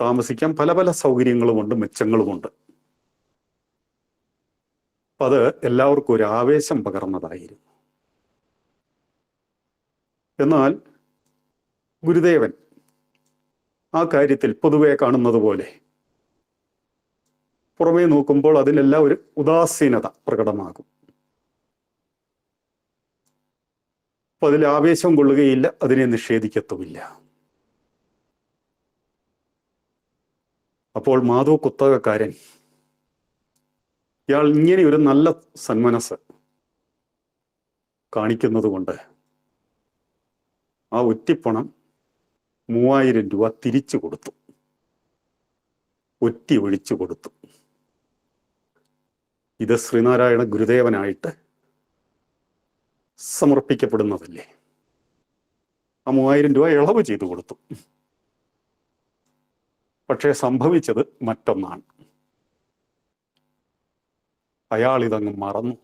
താമസിക്കാൻ പല പല സൗകര്യങ്ങളുമുണ്ട്, മെച്ചങ്ങളുമുണ്ട്. അപ്പൊ അത് എല്ലാവർക്കും ഒരു ആവേശം പകർന്നതായിരുന്നു. എന്നാൽ ഗുരുദേവൻ ആ കാര്യത്തിൽ പൊതുവെ കാണുന്നത് പോലെ പുറമേ നോക്കുമ്പോൾ അതിലെല്ലാം ഒരു ഉദാസീനത പ്രകടമാകും. അപ്പൊ അതിൽ ആവേശം കൊള്ളുകയില്ല, അതിനെ നിഷേധിക്കത്തുമില്ല. അപ്പോൾ മാധു കുത്തകക്കാരൻ ഇയാൾ ഇങ്ങനെ ഒരു നല്ല സന്മനസ് കാണിക്കുന്നത് കൊണ്ട് ആ ഒറ്റിപ്പണം 3000 രൂപ തിരിച്ചു കൊടുത്തു, ഒറ്റി ഒഴിച്ചു കൊടുത്തു. ഇത് ശ്രീനാരായണ ഗുരുദേവനായിട്ട് സമർപ്പിക്കപ്പെടുന്നതല്ലേ. ആ 3000 രൂപ ഇളവ് ചെയ്തു കൊടുത്തു. പക്ഷേ സംഭവിച്ചത് മറ്റൊന്നാണ്. അയാൾ ഇതങ്ങ് മറന്നു.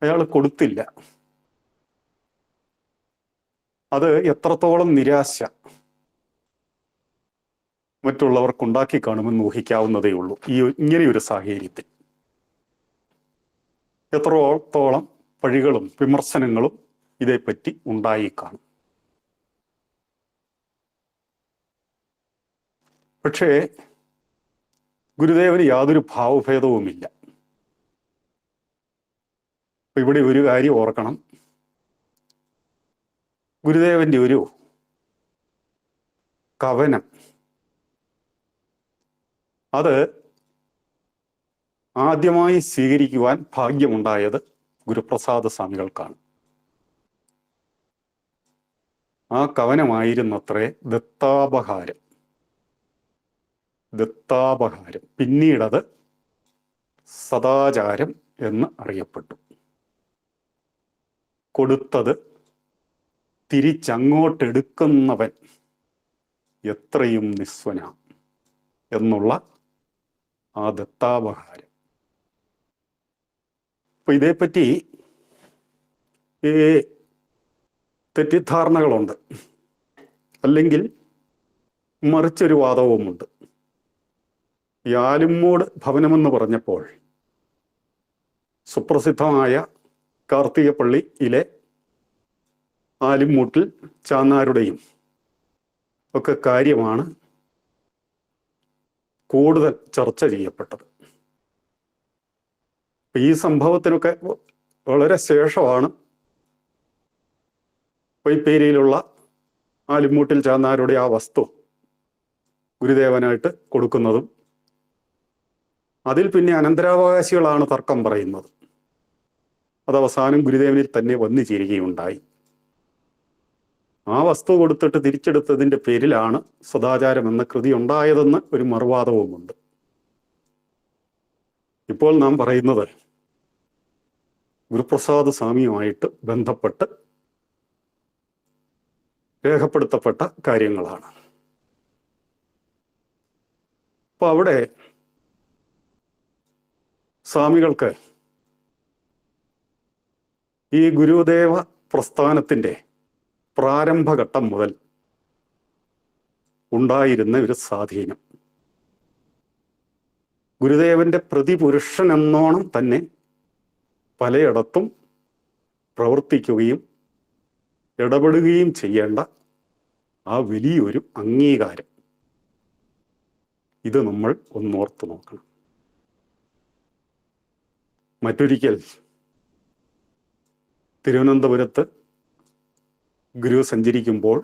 അയാൾ കൊടുത്തില്ല. അത് എത്രത്തോളം നിരാശ മറ്റുള്ളവർക്കുണ്ടാക്കി കാണുമെന്ന് ഊഹിക്കാവുന്നതേ ഉള്ളൂ. ഇങ്ങനെയൊരു സാഹചര്യത്തിൽ എത്രത്തോളം പഴികളും വിമർശനങ്ങളും ഇതേപ്പറ്റി ഉണ്ടായി കാണും. പക്ഷേ ഗുരുദേവന് യാതൊരു ഭാവഭേദവുമില്ല. ഇവിടെ ഒരു കാര്യം ഓർക്കണം. ഗുരുദേവന്റെ ഒരു കവനം അത് ആദ്യമായി സ്വീകരിക്കുവാൻ ഭാഗ്യമുണ്ടായത് ഗുരുപ്രസാദ സ്വാമികൾക്കാണ്. ആ കവനമായിരുന്നത്രേ ദത്താപഹാരം. ദത്താപഹാരം പിന്നീടത് സദാചാരം എന്ന് അറിയപ്പെട്ടു. കൊടുത്തത് തിരിച്ചങ്ങോട്ടെടുക്കുന്നവൻ എത്രയും നിസ്വന എന്നുള്ള ആ ദത്താപഹാരം. അപ്പൊ ഇതേപ്പറ്റി തെറ്റിദ്ധാരണകളുണ്ട്, അല്ലെങ്കിൽ മറിച്ചൊരു വാദവുമുണ്ട്. ഈ ആലുമ്മൂട് ഭവനമെന്ന് പറഞ്ഞപ്പോൾ സുപ്രസിദ്ധമായ കാർത്തികപ്പള്ളിയിലെ ആലുമ്മൂട്ടിൽ ചാന്നാരുടെയും ഒക്കെ കാര്യമാണ് കൂടുതൽ ചർച്ച ചെയ്യപ്പെട്ടത്. ഈ സംഭവത്തിനൊക്കെ വളരെ ശേഷമാണ് പൊയ്പ്പേരിയിലുള്ള ആലുമ്മൂട്ടിൽ ചാന്നാരുടെ ആ വസ്തു ഗുരുദേവനായിട്ട് കൊടുക്കുന്നതും അതിൽ പിന്നെ അനന്തരാവകാശികളാണ് തർക്കം പറയുന്നത്. അത് അവസാനം ഗുരുദേവനിൽ തന്നെ വന്നു ചേരുകയുണ്ടായി. ആ വസ്തു കൊടുത്തിട്ട് തിരിച്ചെടുത്തതിൻ്റെ പേരിലാണ് സദാചാരം എന്ന കൃതി ഉണ്ടായതെന്ന് ഒരു മറുവാദവുമുണ്ട്. ഇപ്പോൾ നാം പറയുന്നത് ഗുരുപ്രസാദ സ്വാമിയുമായിട്ട് ബന്ധപ്പെട്ട് രേഖപ്പെടുത്തപ്പെട്ട കാര്യങ്ങളാണ്. അപ്പൊ അവിടെ സ്വാമികൾക്ക് ഈ ഗുരുദേവ പ്രസ്ഥാനത്തിൻ്റെ പ്രാരംഭഘട്ടം മുതൽ ഉണ്ടായിരുന്ന ഒരു സ്വാധീനം, ഗുരുദേവന്റെ പ്രതിപുരുഷൻ എന്നോണം തന്നെ പലയിടത്തും പ്രവർത്തിക്കുകയും ഇടപെടുകയും ചെയ്യേണ്ട ആ വലിയൊരു അംഗീകാരം, ഇത് നമ്മൾ ഒന്നോർത്ത് നോക്കണം. മറ്റൊരിക്കൽ തിരുവനന്തപുരത്ത് ഗുരു സഞ്ചരിക്കുമ്പോൾ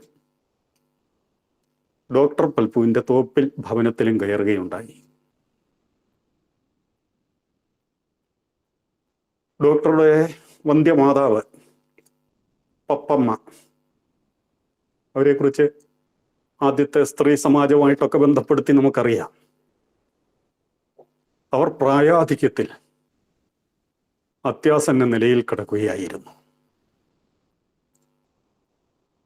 ഡോക്ടർ പൽപ്പുവിൻ്റെ തോപ്പിൽ ഭവനത്തിലും കയറുകയുണ്ടായി. ഡോക്ടറുടെ വന്ധ്യമാതാവ് പപ്പമ്മ, അവരെക്കുറിച്ച് ആദ്യത്തെ സ്ത്രീ സമാജവുമായിട്ടൊക്കെ ബന്ധപ്പെടുത്തി നമുക്കറിയാം. അവർ പ്രായാധിക്യത്തിൽ അത്യാസന്ന നിലയിൽ കിടക്കുകയായിരുന്നു.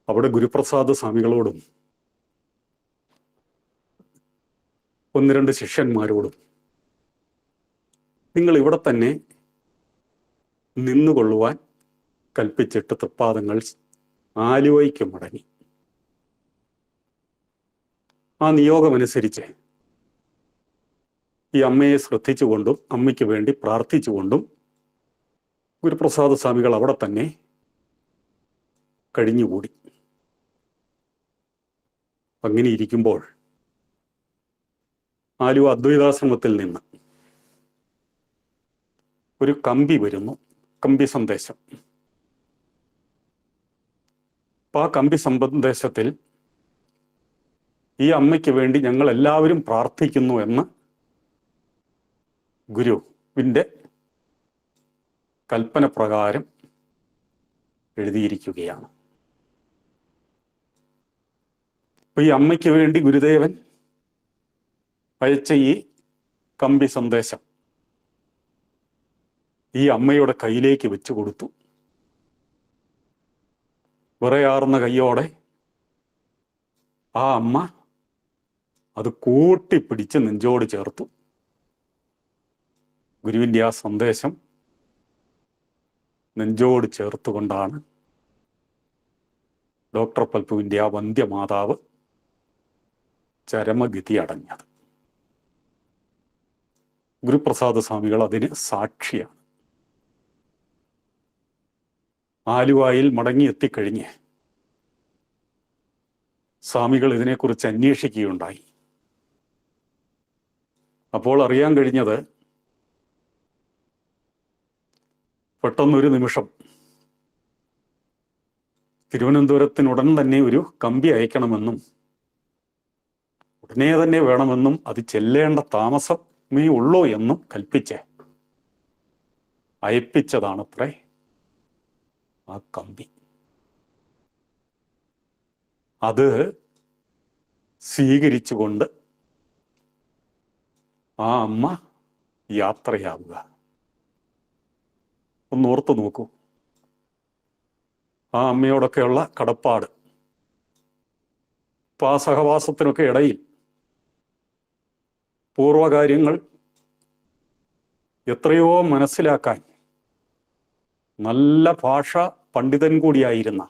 അവിടെ ഗുരുപ്രസാദ് സ്വാമികളോടും ഒന്ന് രണ്ട് ശിഷ്യന്മാരോടും നിങ്ങൾ ഇവിടെ തന്നെ നിന്നുകൊള്ളുവാൻ കൽപ്പിച്ചിട്ട് തൃപ്പാദങ്ങൾ ആലുവയ്ക്ക് മടങ്ങി. ആ നിയോഗമനുസരിച്ച് ഈ അമ്മയെ ശ്രദ്ധിച്ചുകൊണ്ടും അമ്മയ്ക്ക് വേണ്ടി പ്രാർത്ഥിച്ചുകൊണ്ടും ഗുരുപ്രസാദ് സ്വാമികൾ അവിടെ തന്നെ കഴിഞ്ഞുകൂടി. അങ്ങനെ ഇരിക്കുമ്പോൾ ആലുവ അദ്വൈതാശ്രമത്തിൽ നിന്ന് ഒരു കമ്പി വരുന്നു, കമ്പി സന്ദേശം. അപ്പൊ ആ കമ്പി സന്ദേശത്തിൽ ഈ അമ്മയ്ക്ക് വേണ്ടി ഞങ്ങൾ എല്ലാവരും പ്രാർത്ഥിക്കുന്നു എന്ന് ഗുരുവിൻ്റെ കൽപ്പന പ്രകാരം എഴുതിയിരിക്കുകയാണ്. അപ്പൊ ഈ അമ്മയ്ക്ക് വേണ്ടി ഗുരുദേവൻ അയച്ച ഈ കമ്പി സന്ദേശം ഈ അമ്മയുടെ കയ്യിലേക്ക് വെച്ചു കൊടുത്തു. വിറയാർന്ന കയ്യോടെ ആ അമ്മ അത് കൂട്ടിപ്പിടിച്ച് നെഞ്ചോട് ചേർത്തു. ഗുരുവിൻ്റെ ആ സന്ദേശം നെഞ്ചോട് ചേർത്തുകൊണ്ടാണ് ഡോക്ടർ പൽപുവിൻ്റെ ആ വന്ധ്യമാതാവ് ചരമഗതി അടഞ്ഞത്. ഗുരുപ്രസാദ് സ്വാമികൾ അതിന് സാക്ഷിയാണ്. ആലുവായിൽ മടങ്ങിയെത്തിക്കഴിഞ്ഞ് സ്വാമികൾ ഇതിനെക്കുറിച്ച് അന്വേഷിക്കുകയുണ്ടായി. അപ്പോൾ അറിയാൻ കഴിഞ്ഞത് പെട്ടെന്നൊരു നിമിഷം തിരുവനന്തപുരത്തിനുടൻ തന്നെ ഒരു കമ്പി അയക്കണമെന്നും ഉടനെ തന്നെ വേണമെന്നും അത് ചെല്ലേണ്ട താമസമേ ഉള്ളൂ എന്നും കൽപ്പിച്ച് അയപ്പിച്ചതാണത്രേ ആ കമ്പി. അത് സ്വീകരിച്ചുകൊണ്ട് ആ അമ്മ യാത്രയാവുക. ഒന്നോർത്തു നോക്കൂ, ആ അമ്മയോടൊക്കെയുള്ള കടപ്പാട്. ഇപ്പം ആ സഹവാസത്തിനൊക്കെ ഇടയിൽ പൂർവകാര്യങ്ങൾ എത്രയോ മനസ്സിലാക്കാൻ നല്ല ഭാഷ പണ്ഡിതൻ കൂടിയായിരുന്ന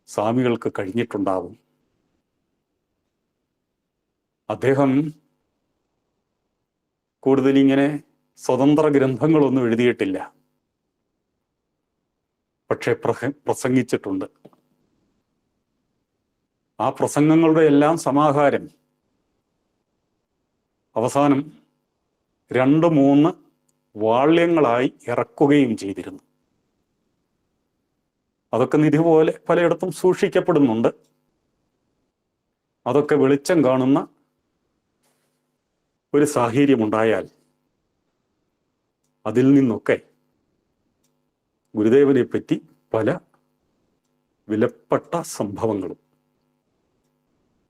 സ്വാമികൾക്ക് കഴിഞ്ഞിട്ടുണ്ടാവും. അദ്ദേഹം കൂടുതൽ ഇങ്ങനെ സ്വതന്ത്ര ഗ്രന്ഥങ്ങളൊന്നും എഴുതിയിട്ടില്ല, പക്ഷെ പ്രസംഗിച്ചിട്ടുണ്ട്. ആ പ്രസംഗങ്ങളുടെ എല്ലാം സമാഹാരം അവസാനം 2-3 വാള്യങ്ങളായി ഇറക്കുകയും ചെയ്തിരുന്നു. അതൊക്കെ നിധി പോലെ പലയിടത്തും സൂക്ഷിക്കപ്പെടുന്നുണ്ട്. അതൊക്കെ വെളിച്ചം കാണുന്ന ഒരു സാഹചര്യമുണ്ടായാൽ അതിൽ നിന്നൊക്കെ ഗുരുദേവനെ പറ്റി പല വിലപ്പെട്ട സംഭവങ്ങളും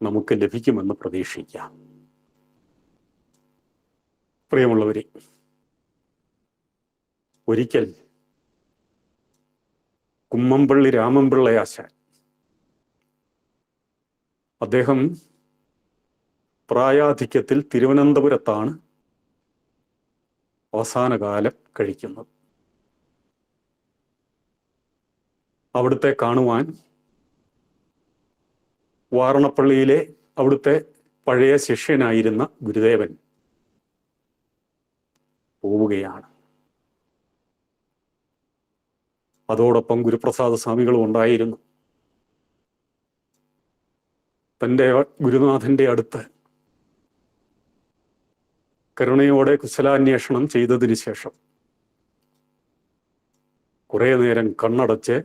നമുക്ക് ലഭിക്കുമെന്ന് പ്രതീക്ഷിക്കാം. പ്രിയമുള്ളവരെ, ഒരിക്കൽ കുമ്മമ്പള്ളി രാമൻപിള്ളയാശാൻ, അദ്ദേഹം പ്രായാധിക്യത്തിൽ തിരുവനന്തപുരത്താണ് അവസാന കാലം കഴിക്കുന്നത്. അവിടുത്തെ കാണുവാൻ വാരണപ്പള്ളിയിലെ അവിടുത്തെ പഴയ ശിഷ്യനായിരുന്ന ഗുരുദേവൻ പോവുകയാണ്. അതോടൊപ്പം ഗുരുപ്രസാദ് സ്വാമികളും ഉണ്ടായിരുന്നു. തൻ്റെ ഗുരുനാഥൻ്റെ അടുത്ത് കരുണയോടെ കുശലാന്വേഷണം ചെയ്തതിന് ശേഷം കുറേ നേരം കണ്ണടച്ച്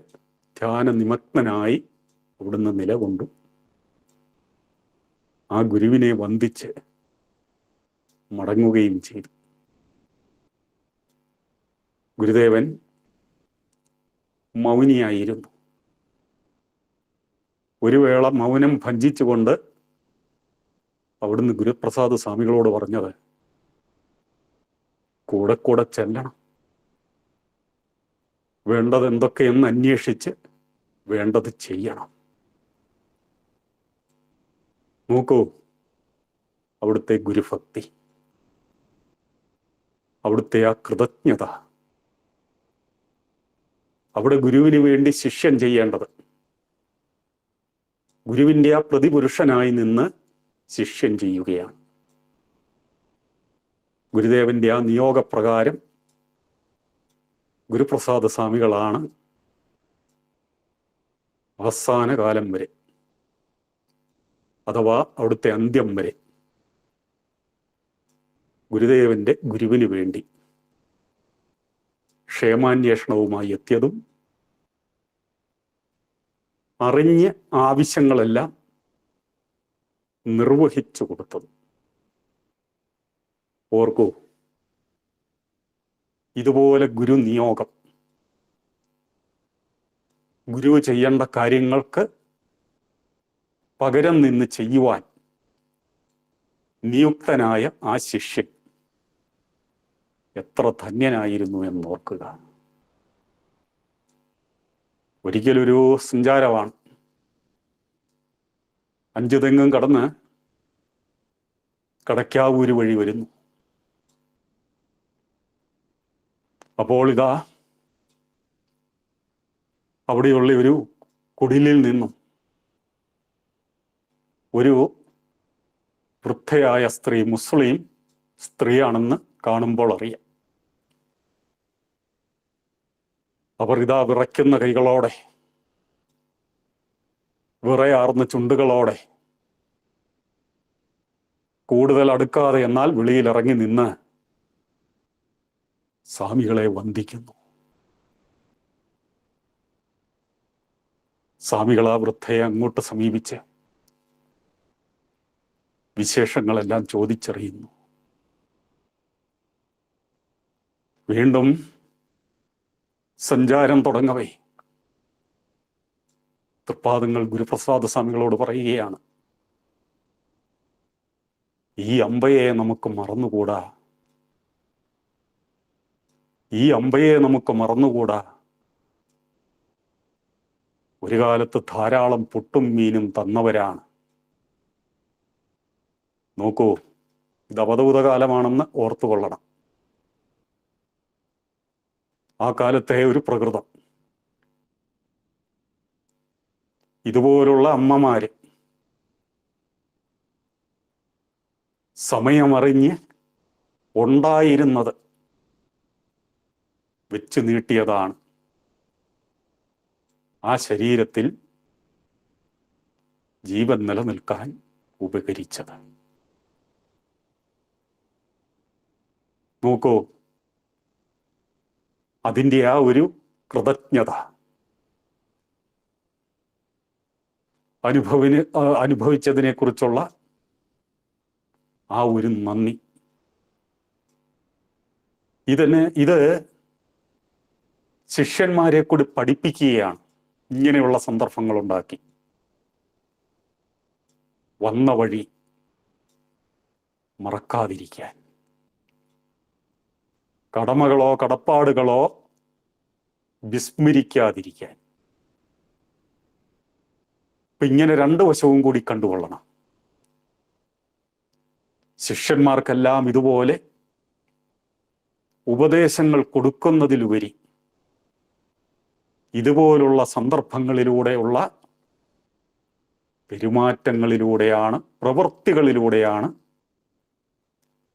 ധ്യാന നിമഗ്നനായി അവിടുന്ന് നിലകൊണ്ടു. ആ ഗുരുവിനെ വന്ദിച്ച് മടങ്ങുകയും ചെയ്തു. ഗുരുദേവൻ മൗനിയായിരുന്നു. ഒരു വേള മൗനം ഭഞ്ജിച്ചുകൊണ്ട് അവിടുന്ന് ഗുരുപ്രസാദ് സ്വാമികളോട് പറഞ്ഞത്, കൂടെ കൂടെ ചെല്ലണം. വേണ്ടത് എന്തൊക്കെയെന്ന് അന്വേഷിച്ച് വേണ്ടത് ചെയ്യണം. നോക്കൂ, അവിടുത്തെ ഗുരുഭക്തി, അവിടുത്തെ ആ കൃതജ്ഞത, അവിടെ ഗുരുവിന് വേണ്ടി ശിഷ്യൻ ചെയ്യേണ്ടത്. ഗുരുവിൻ്റെ ആ പ്രതിപുരുഷനായി നിന്ന് ശിഷ്യൻ ചെയ്യുകയാണ്. ഗുരുദേവന്റെ ആ നിയോഗപ്രകാരം ഗുരുപ്രസാദ സ്വാമികളാണ് അവസാന കാലം വരെ, അഥവാ അവിടുത്തെ അന്ത്യം വരെ, ഗുരുദേവന്റെ ഗുരുവിന് വേണ്ടി ക്ഷേമാന്വേഷണവുമായി എത്തിയതും അറിഞ്ഞ് ആവശ്യങ്ങളെല്ലാം നിർവഹിച്ചു കൊടുത്തതും. ഓർക്കൂ, ഇതുപോലെ ഗുരു നിയോഗം, ഗുരു ചെയ്യേണ്ട കാര്യങ്ങൾക്ക് പകരം നിന്ന് ചെയ്യുവാൻ നിയുക്തനായ ആ ശിഷ്യൻ എത്ര ധന്യനായിരുന്നു എന്നോർക്കുക. ഒരിക്കലൊരു സഞ്ചാരമാണ്. 5 തെങ്ങും കടന്ന് കടക്കാവൂര് വഴി വരുന്നു. അപ്പോൾ ഇതാ അവിടെയുള്ള ഒരു കുടിലിൽ നിന്നും ഒരു വൃദ്ധയായ സ്ത്രീ, മുസ്ലിം സ്ത്രീയാണെന്ന് കാണുമ്പോൾ അറിയാം. അവർ ഇതാ വിറയ്ക്കുന്ന കൈകളോടെ, വിറയാർന്ന ചുണ്ടുകളോടെ, കൂടുതൽ അടുക്കാതെ എന്നാൽ വെളിയിലിറങ്ങി നിന്ന് സ്വാമികളെ വന്ദിക്കുന്നു. സ്വാമികൾ ആ വൃദ്ധയെ അങ്ങോട്ട് സമീപിച്ച് വിശേഷങ്ങളെല്ലാം ചോദിച്ചറിയുന്നു. വീണ്ടും സഞ്ചാരം തുടങ്ങവേ തൃപ്പാദങ്ങൾ ഗുരുപ്രസാദ സ്വാമികളോട് പറയുകയാണ്, ഈ അമ്പയെ നമുക്ക് മറന്നുകൂടാ, ഈ അമ്പയെ നമുക്ക് മറന്നുകൂടാ. ഒരു കാലത്ത് ധാരാളം പുട്ടും മീനും തന്നവരാണ്. നോക്കൂ, ഇത് അവധൂതകാലമാണെന്ന് ഓർത്തുകൊള്ളണം. ആ കാലത്തെ ഒരു പ്രകൃതം, ഇതുപോലുള്ള അമ്മമാര് സമയമറിഞ്ഞ് ഉണ്ടായിരുന്നത് വെച്ച് നീട്ടിയതാണ് ആ ശരീരത്തിൽ ജീവൻ നിലനിൽക്കാൻ ഉപകരിച്ചത്. നോക്കൂ, അതിൻ്റെ ആ ഒരു കൃതജ്ഞത, അനുഭവിച്ചതിനെ കുറിച്ചുള്ള ആ ഒരു നന്ദി, ഇത് ശിഷ്യന്മാരെ കൂടി പഠിപ്പിക്കുകയാണ്. ഇങ്ങനെയുള്ള സന്ദർഭങ്ങൾ ഉണ്ടാക്കി വന്ന വഴി മറക്കാതിരിക്കാൻ, കടമകളോ കടപ്പാടുകളോ വിസ്മരിക്കാതിരിക്കാൻ. ഇപ്പൊ ഇങ്ങനെ 2 വശവും കൂടി കണ്ടുകൊള്ളണം. ശിഷ്യന്മാർക്കെല്ലാം ഇതുപോലെ ഉപദേശങ്ങൾ കൊടുക്കുന്നതിലുപരി ഇതുപോലുള്ള സന്ദർഭങ്ങളിലൂടെയുള്ള പെരുമാറ്റങ്ങളിലൂടെയാണ്, പ്രവൃത്തികളിലൂടെയാണ്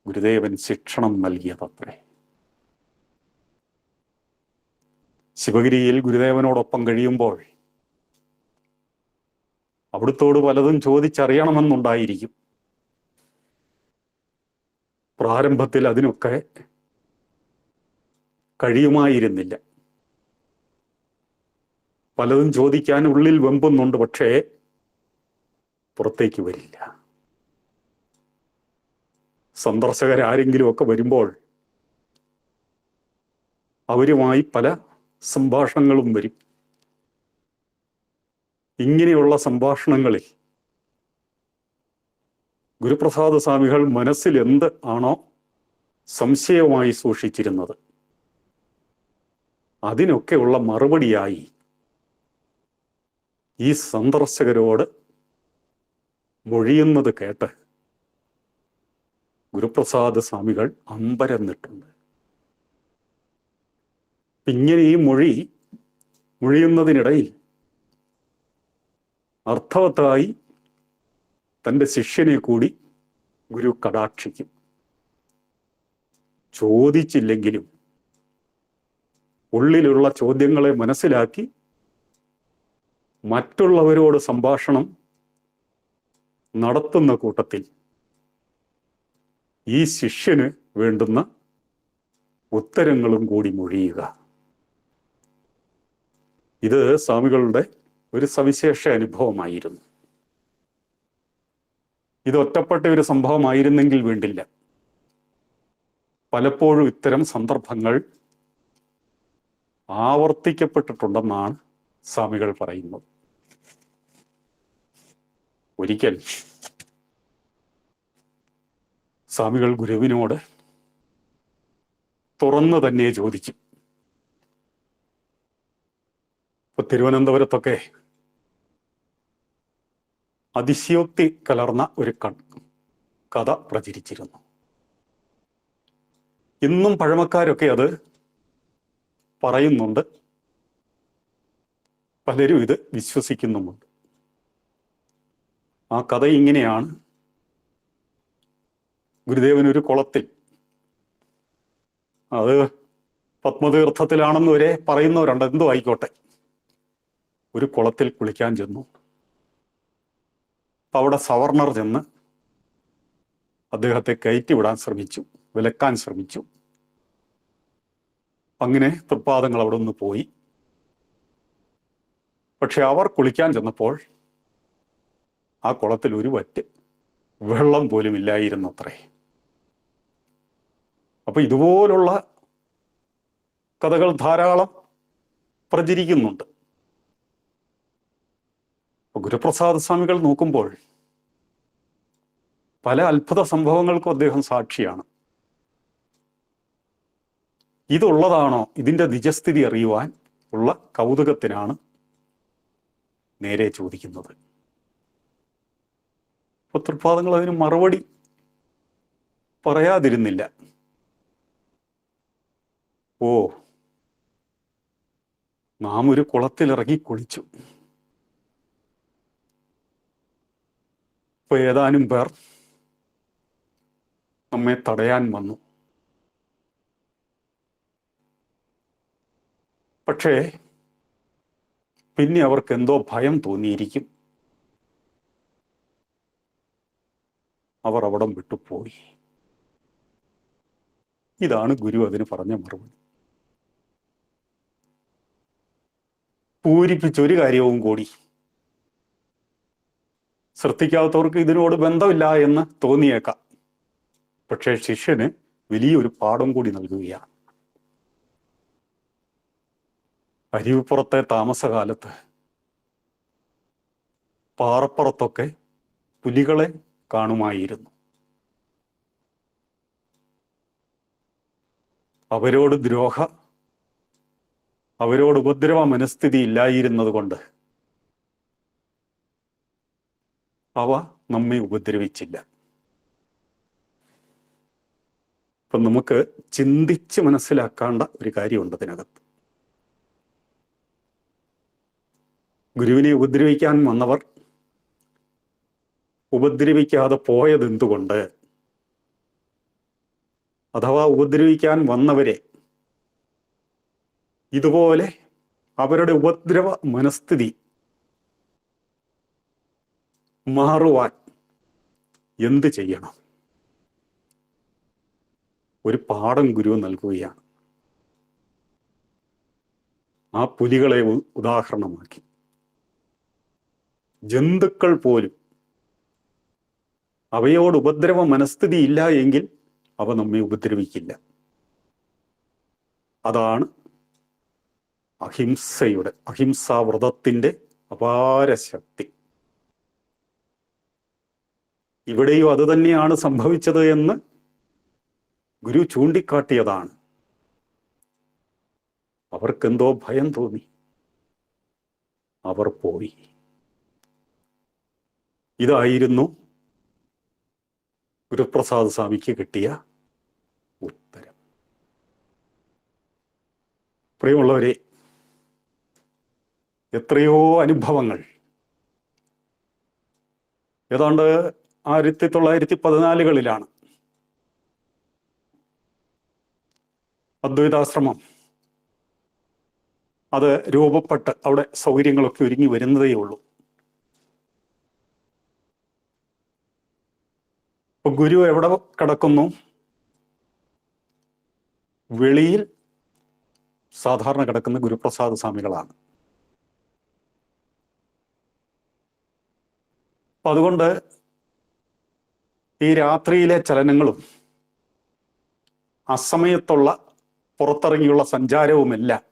ഗുരുദേവൻ ശിക്ഷണം നൽകിയതത്രേ. ശിവഗിരിയിൽ ഗുരുദേവനോടൊപ്പം കഴിയുമ്പോൾ അവിടുത്തോട് പലതും ചോദിച്ചറിയണമെന്നുണ്ടായിരിക്കും. പ്രാരംഭത്തിൽ അതിനൊക്കെ കഴിയുമായിരുന്നില്ല. പലതും ചോദിക്കാൻ ഉള്ളിൽ വെമ്പുന്നുണ്ട്, പക്ഷേ പുറത്തേക്ക് വരില്ല. സന്ദർശകരാരെങ്കിലും ഒക്കെ വരുമ്പോൾ അവരുമായി പല സംഭാഷണങ്ങളും വരും. ഇങ്ങനെയുള്ള സംഭാഷണങ്ങളിൽ ഗുരുപ്രസാദ സ്വാമികൾ മനസ്സിൽ എന്ത് ആണോ സംശയമായി സൂക്ഷിച്ചിരുന്നത്. അതിനൊക്കെയുള്ള മറുപടിയായി ഈ സന്ദർശകരോട് മൊഴിയുന്നത് കേട്ട് ഗുരുപ്രസാദ സ്വാമികൾ അമ്പരന്നിട്ടുണ്ട്. ഇങ്ങനെ ഈ മൊഴിയുന്നതിനിടയിൽ അർത്ഥവത്തായി തൻ്റെ ശിഷ്യനെ കൂടി ഗുരു കടാക്ഷിക്കും. ചോദിച്ചില്ലെങ്കിലും ഉള്ളിലുള്ള ചോദ്യങ്ങളെ മനസ്സിലാക്കി മറ്റുള്ളവരോട് സംഭാഷണം നടത്തുന്ന കൂട്ടത്തിൽ ഈ ശിഷ്യന് വേണ്ടുന്ന ഉത്തരങ്ങളും കൂടി മൊഴിയുക. ഇത് സ്വാമികളുടെ ഒരു സവിശേഷ അനുഭവമായിരുന്നു. ഇത് ഒറ്റപ്പെട്ട ഒരു സംഭവമായിരുന്നെങ്കിൽ വേണ്ടില്ല. പലപ്പോഴും ഇത്തരം സന്ദർഭങ്ങൾ ആവർത്തിക്കപ്പെട്ടിട്ടുണ്ടെന്നാണ് സ്വാമികൾ പറയുന്നത്. ഒരിക്കൽ സ്വാമികൾ ഗുരുവിനോട് തുറന്നു തന്നെ ചോദിക്കും. ഇപ്പൊ തിരുവനന്തപുരത്തൊക്കെ അതിശയോക്തി കലർന്ന ഒരു കഥ പ്രചരിച്ചിരുന്നു. ഇന്നും പഴമക്കാരൊക്കെ അത് പറയുന്നുണ്ട്, പലരും ഇത് വിശ്വസിക്കുന്നുമുണ്ട്. ആ കഥ ഇങ്ങനെയാണ്. ഗുരുദേവൻ ഒരു കുളത്തിൽ, അത് പത്മതീർത്ഥത്തിലാണെന്ന് വരെ പറയുന്നവരുണ്ട്, എന്തോ ആയിക്കോട്ടെ, ഒരു കുളത്തിൽ കുളിക്കാൻ ചെന്നു. അപ്പം അവിടെ സവർണർ ചെന്ന് അദ്ദേഹത്തെ കയറ്റിവിടാൻ ശ്രമിച്ചു, വിലക്കാൻ ശ്രമിച്ചു. അങ്ങനെ തൃപ്പാദങ്ങൾ അവിടെ നിന്ന് പോയി. പക്ഷെ അവർ കുളിക്കാൻ ചെന്നപ്പോൾ ആ കുളത്തിൽ ഒരു വറ്റ് വെള്ളം പോലും ഇല്ലായിരുന്നത്രേ. അപ്പൊ ഇതുപോലുള്ള കഥകൾ ധാരാളം പ്രചരിക്കുന്നുണ്ട്. ഗുരുപ്രസാദ സ്വാമികൾ നോക്കുമ്പോൾ പല അത്ഭുത സംഭവങ്ങൾക്കും അദ്ദേഹം സാക്ഷിയാണ്. ഇതുള്ളതാണോ? ഇതിൻ്റെ നിജസ്ഥിതി അറിയുവാൻ ഉള്ള കൗതുകത്തിനാണ് നേരെ ചോദിക്കുന്നത്. അപ്പൊ തൃപ്പാദങ്ങൾ അതിന് മറുപടി പറയാതിരുന്നില്ല. ഓ, നാം ഒരു കുളത്തിലിറങ്ങി കുളിച്ചു. ഇപ്പൊ ഏതാനും പേർ നമ്മെ തടയാൻ വന്നു. പക്ഷേ പിന്നെ അവർക്ക് എന്തോ ഭയം തോന്നിയിരിക്കും. അവർ അവിടം വിട്ടുപോയി. ഇതാണ് ഗുരു അതിന് പറഞ്ഞ മറുപടി. പൂരിപ്പിച്ചൊരു കാര്യവും കൂടി. ശ്രദ്ധിക്കാത്തവർക്ക് ഇതിനോട് ബന്ധമില്ല എന്ന് തോന്നിയേക്കാം. പക്ഷേ ശിഷ്യന് വലിയൊരു പാഠം കൂടി നൽകുകയാണ്. അരുവിപ്പുറത്തെ താമസകാലത്ത് പാറപ്പുറത്തൊക്കെ പുലികളെ കാണുമായിരുന്നു. അവരോട് ഉപദ്രവ മനസ്ഥിതി ഇല്ലായിരുന്നത് കൊണ്ട് അവ നമ്മെ ഉപദ്രവിച്ചില്ല. ഇപ്പം നമുക്ക് ചിന്തിച്ച് മനസ്സിലാക്കേണ്ട ഒരു കാര്യമുണ്ട് അതിനകത്ത്. ഗുരുവിനെ ഉപദ്രവിക്കാൻ വന്നവർ ഉപദ്രവിക്കാതെ പോയത് എന്തുകൊണ്ട്? അഥവാ ഉപദ്രവിക്കാൻ വന്നവരെ ഇതുപോലെ അവരുടെ ഉപദ്രവ മനസ്ഥിതി മാറുവാൻ എന്ത് ചെയ്യണം? ഒരു പാഠം ഗുരു നൽകുകയാണ്. ആ പുലികളെ ഉദാഹരണമാക്കി. ജന്തുക്കൾ പോലും അവയോട് ഉപദ്രവ മനസ്ഥിതി ഇല്ല എങ്കിൽ അവ നമ്മെ ഉപദ്രവിക്കില്ല. അതാണ് അഹിംസാവ്രതത്തിൻ്റെ അപാര ശക്തി. ഇവിടെയും അത് തന്നെയാണ് സംഭവിച്ചത് എന്ന് ഗുരു ചൂണ്ടിക്കാട്ടിയതാണ്. അവർക്കെന്തോ ഭയം തോന്നി, അവർ പോയി. ഇതായിരുന്നു ഗുരുപ്രസാദ് സ്വാമിക്ക് കിട്ടിയ ഉത്തരം. പ്രിയമുള്ളവരെ, എത്രയോ അനുഭവങ്ങൾ ഏതാണ്ട് 1914 അദ്വൈതാശ്രമം അത് രൂപപ്പെട്ട് അവിടെ സൗകര്യങ്ങളൊക്കെ ഒരുങ്ങി വരുന്നതേ ഉള്ളൂ. ഇപ്പൊ ഗുരു എവിടെ കിടക്കുന്നു? വെളിയിൽ സാധാരണ കിടക്കുന്ന ഗുരുപ്രസാദ് സ്വാമികളാണ്. അപ്പൊ അതുകൊണ്ട് ഈ രാത്രിയിലെ ചലനങ്ങളും അസമയത്തുള്ള പുറത്തിറങ്ങിയുള്ള സഞ്ചാരവുമെല്ലാം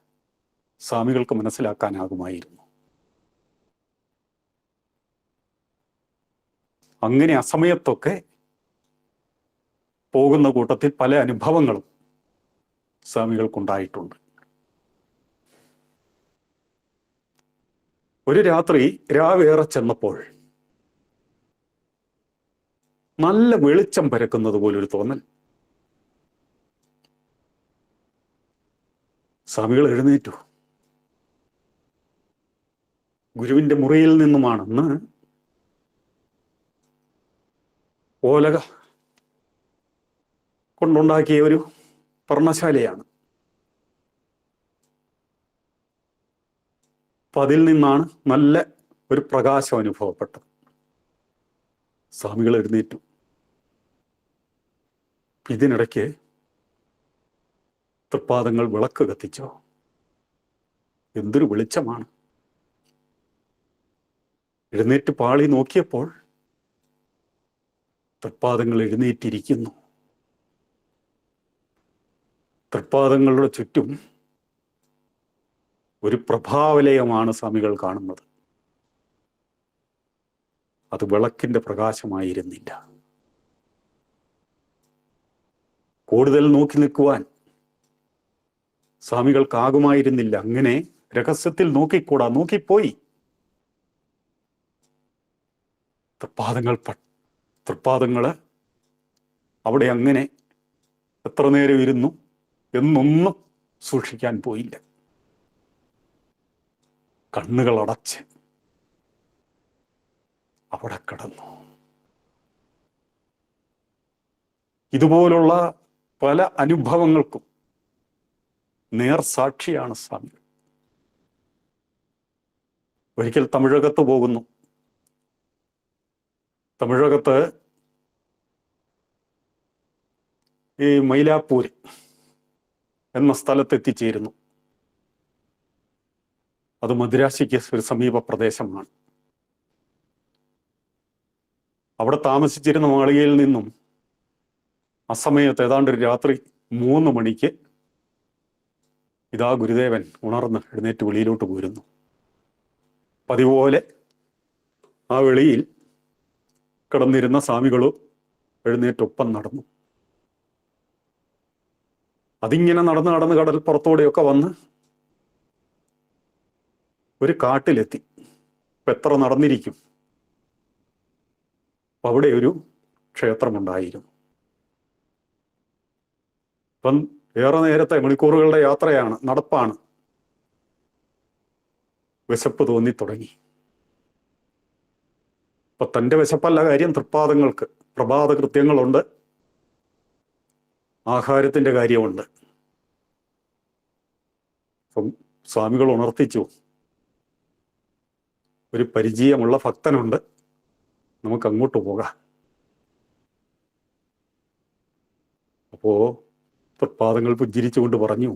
സ്വാമികൾക്ക് മനസ്സിലാക്കാനാകുമായിരുന്നു. അങ്ങനെ അസമയത്തൊക്കെ പോകുന്ന കൂട്ടത്തിൽ പല അനുഭവങ്ങളും സ്വാമികൾക്കുണ്ടായിട്ടുണ്ട്. ഒരു രാത്രി രാവേറെ ചെന്നപ്പോൾ നല്ല വെളിച്ചം പരക്കുന്നത് പോലൊരു തോന്നൽ. സ്വാമികൾ എഴുന്നേറ്റു. ഗുരുവിന്റെ മുറിയിൽ നിന്നുമാണെന്ന് ഓലക കൊണ്ടുണ്ടാക്കിയ ഒരു പർണശാലയാണ്. അപ്പൊ അതിൽ നിന്നാണ് നല്ല ഒരു പ്രകാശം അനുഭവപ്പെട്ടത്. സ്വാമികൾ എഴുന്നേറ്റു. ഇതിനിടയ്ക്ക് തൃപ്പാദങ്ങൾ വിളക്ക് കത്തിച്ചോ. എന്തൊരു വെളിച്ചമാണ്! എഴുന്നേറ്റ് പാളി നോക്കിയപ്പോൾ തൃപ്പാദങ്ങൾ എഴുന്നേറ്റിരിക്കുന്നു. തൃപ്പാദങ്ങളുടെ ചുറ്റും ഒരു പ്രഭാവലയമാണ് സ്വാമികൾ കാണുന്നത്. അത് വിളക്കിന്റെ പ്രകാശമായിരുന്നില്ല. കൂടുതൽ നോക്കി നിൽക്കുവാൻ സ്വാമികൾക്കാകുമായിരുന്നില്ല. അങ്ങനെ രഹസ്യത്തിൽ നോക്കിക്കൂടാ, നോക്കിപ്പോയി. തൃപ്പാദങ്ങള് അവിടെ അങ്ങനെ എത്ര നേരം ഇരുന്നു എന്നൊന്നും സൂക്ഷിക്കാൻ പോയില്ല. കണ്ണുകൾ അടച്ച് അവിടെ കിടന്നു. ഇതുപോലുള്ള പല അനുഭവങ്ങൾക്കും നേർസാക്ഷിയാണ് സ്വാമികൾ. ഒരിക്കൽ തമിഴകത്ത് പോകുന്നു. തമിഴകത്ത് ഈ മൈലാപ്പൂർ എന്ന സ്ഥലത്ത് എത്തിച്ചേരുന്നു. അത് മദ്രാശിക്ക് ഒരു സമീപ പ്രദേശമാണ്. അവിടെ താമസിച്ചിരുന്ന മാളികയിൽ നിന്നും അസമയത്ത് ഏതാണ്ട് ഒരു രാത്രി 3 മണിക്ക് ഇതാ ഗുരുദേവൻ ഉണർന്ന് എഴുന്നേറ്റ് വെളിയിലോട്ട് പോരുന്നു. പതിപോലെ ആ വെളിയിൽ കിടന്നിരുന്ന സ്വാമികളും എഴുന്നേറ്റൊപ്പം നടന്നു. അതിങ്ങനെ നടന്ന് കടൽപ്പുറത്തോടെയൊക്കെ വന്ന് ഒരു കാട്ടിലെത്തി. ഇപ്പൊ എത്ര നടന്നിരിക്കും? അവിടെ ഒരു ക്ഷേത്രമുണ്ടായിരുന്നു. ഇപ്പം ഏറെ നേരത്തെ മണിക്കൂറുകളുടെ യാത്രയാണ്, നടപ്പാണ്. വിശപ്പ് തോന്നി തുടങ്ങി. അപ്പൊ തൻ്റെ വിശപ്പല്ല കാര്യം, തൃപ്പാദങ്ങൾക്ക് പ്രഭാത കൃത്യങ്ങളുണ്ട്, ആഹാരത്തിന്റെ കാര്യമുണ്ട്. അപ്പം സ്വാമികൾ ഉണർത്തിച്ചു, ഒരു പരിചയമുള്ള ഭക്തനുണ്ട്, നമുക്ക് അങ്ങോട്ട് പോകാം. അപ്പോ തൃപ്പാദങ്ങൾ പുഞ്ചിരിച്ചുകൊണ്ട് പറഞ്ഞു,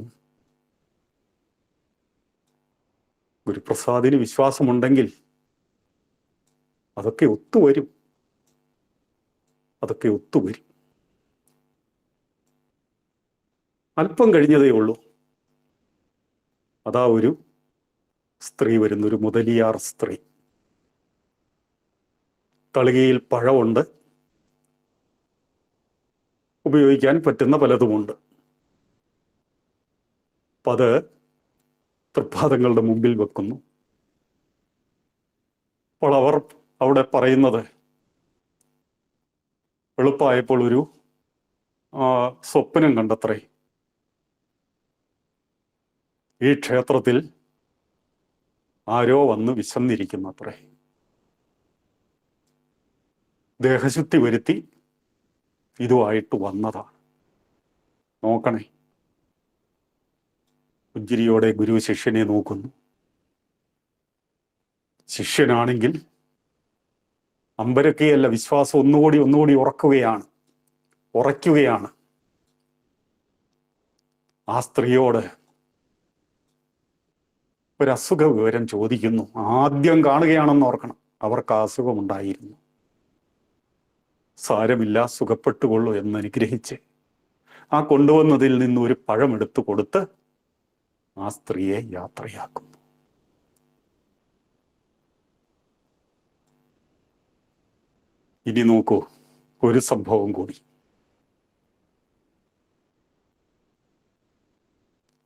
ഗുരുപ്രസാദിന് വിശ്വാസമുണ്ടെങ്കിൽ അതൊക്കെ ഒത്തുവരും. അല്പം കഴിഞ്ഞതേ ഉള്ളൂ. അതാ ഒരു സ്ത്രീ വരുന്നു, ഒരു മുതലിയാർ സ്ത്രീ. തളികയിൽ പഴമുണ്ട്, ഉപയോഗിക്കാൻ പറ്റുന്ന പലതുമുണ്ട്. അപ്പം അത് തൃപ്പാദങ്ങളുടെ മുമ്പിൽ വെക്കുന്നു. അപ്പോൾ അവർ അവിടെ പറയുന്നത്, എളുപ്പമായപ്പോൾ ഒരു സ്വപ്നം കണ്ടത്രേ. ഈ ക്ഷേത്രത്തിൽ ആരോ വന്ന് വിശന്നിരിക്കുന്നത്രേ. ദേഹശുദ്ധി വരുത്തി ഇതുമായിട്ട് വന്നതാണ്. നോക്കണേ. പുഞ്ചിരിയോടെ ഗുരു ശിഷ്യനെ നോക്കുന്നു. ശിഷ്യനാണെങ്കിൽ അമ്പരക്കെയല്ല, വിശ്വാസം ഒന്നുകൂടി ഉറയ്ക്കുകയാണ്. ആ സ്ത്രീയോട് ഒരു അസുഖ വിവരം ചോദിക്കുന്നു. ആദ്യം കാണുകയാണെന്ന് ഓർക്കണം. അവർക്ക് ആ അസുഖമുണ്ടായിരുന്നു. സാരമില്ല, സുഖപ്പെട്ടുകൊള്ളൂ എന്ന് അനുഗ്രഹിച്ച് ആ കൊണ്ടുവന്നതിൽ നിന്ന് ഒരു പഴം എടുത്തു കൊടുത്ത് ആ സ്ത്രീയെ യാത്രയാക്കുന്നു. ഇനി നോക്കൂ, ഒരു സംഭവം കൂടി.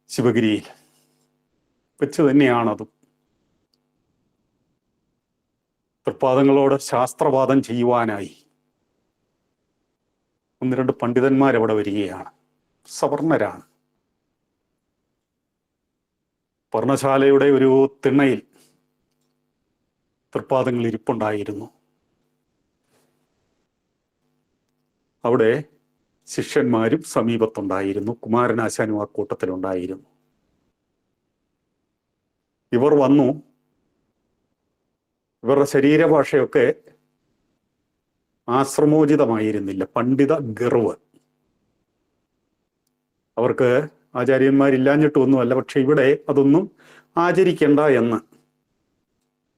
ശിവഗിരിയിൽ വെച്ച് തന്നെയാണതും. തൃപ്പാദങ്ങളോട് ശാസ്ത്രവാദം ചെയ്യുവാനായി 1-2 പണ്ഡിതന്മാരവിടെ വരികയാണ്. സവർണരാണ്. പർണശാലയുടെ ഒരു തിണ്ണയിൽ തൃപ്പാദങ്ങൾ ഇരിപ്പുണ്ടായിരുന്നു. അവിടെ ശിഷ്യന്മാരും സമീപത്തുണ്ടായിരുന്നു. കുമാരനാശാനും ആ കൂട്ടത്തിലുണ്ടായിരുന്നു. ഇവർ വന്നു. ഇവരുടെ ശരീരഭാഷയൊക്കെ ആശ്രമോചിതമായിരുന്നില്ല. പണ്ഡിത ഗർവ്. അവർക്ക് ആചാര്യന്മാരില്ലാഞ്ഞിട്ടൊന്നുമല്ല, പക്ഷെ ഇവിടെ അതൊന്നും ആചരിക്കേണ്ട എന്ന്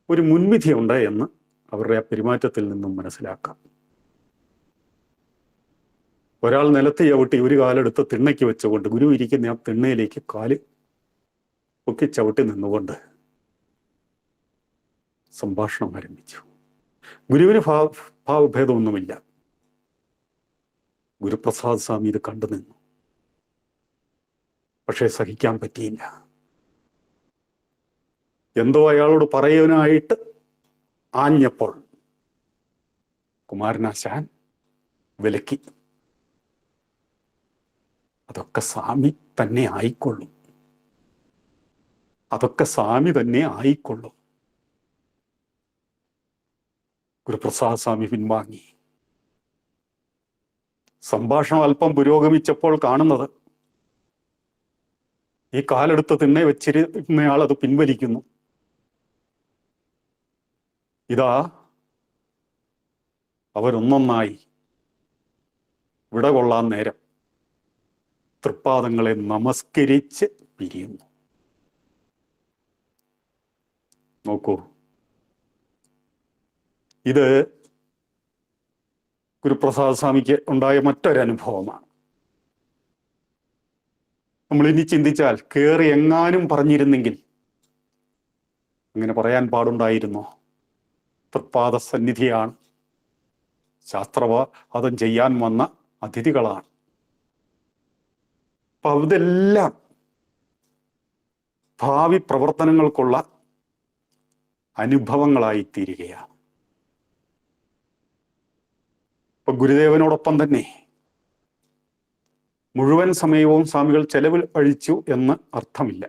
ഒരു മുൻവിധിയുണ്ട് എന്ന് അവരുടെ ആ പെരുമാറ്റത്തിൽ നിന്നും മനസ്സിലാക്കാം. ഒരാൾ നിലത്ത് ചവിട്ടി ഒരു കാലെടുത്ത് തിണ്ണയ്ക്ക് വെച്ചുകൊണ്ട് ഗുരു ഇരിക്കുന്ന ആ തിണ്ണയിലേക്ക് കാല് പൊക്കി ചവിട്ടി നിന്നുകൊണ്ട് സംഭാഷണം ആരംഭിച്ചു. ഗുരുവിന് ഭാവഭേദമൊന്നുമില്ല. ഗുരുപ്രസാദ് സ്വാമി ഇത് കണ്ടു നിന്നു. പക്ഷേ സഹിക്കാൻ പറ്റിയില്ല. എന്തോ അയാളോട് പറയാനായിട്ട് ആഞ്ഞപ്പോൾ കുമാരനാശാൻ വിലക്കി. അതൊക്കെ സ്വാമി തന്നെ ആയിക്കൊള്ളും. ഗുരുപ്രസാദ് സ്വാമി പിൻവാങ്ങി. സംഭാഷണം അല്പം പുരോഗമിച്ചപ്പോൾ കാണുന്നത്, ഈ കാലെടുത്ത് തിണ്ണെ വെച്ചിരുന്നയാൾ അത് പിൻവലിക്കുന്നു. ഇതാ അവരൊന്നൊന്നായി വിട കൊള്ളാൻ നേരം തൃപ്പാദങ്ങളെ നമസ്കരിച്ച് പിരിയുന്നു. നോക്കൂ, ഇത് ഗുരുപ്രസാദ് സ്വാമിക്ക് ഉണ്ടായ മറ്റൊരനുഭവമാണ്. നമ്മളിനി ചിന്തിച്ചാൽ, കേറി എങ്ങാനും പറഞ്ഞിരുന്നെങ്കിൽ അങ്ങനെ പറയാൻ പാടുണ്ടായിരുന്നോ? തൃപ്പാദ സന്നിധിയാണ്, ശാസ്ത്രവാദം ചെയ്യാൻ വന്ന അതിഥികളാണ്. അപ്പൊ ഇതെല്ലാം ഭാവി പ്രവർത്തനങ്ങൾക്കുള്ള അനുഭവങ്ങളായിത്തീരുകയാണ്. ഇപ്പൊ ഗുരുദേവനോടൊപ്പം തന്നെ മുഴുവൻ സമയവും സ്വാമികൾ ചെലവിൽ അഴിച്ചു എന്ന് അർത്ഥമില്ല.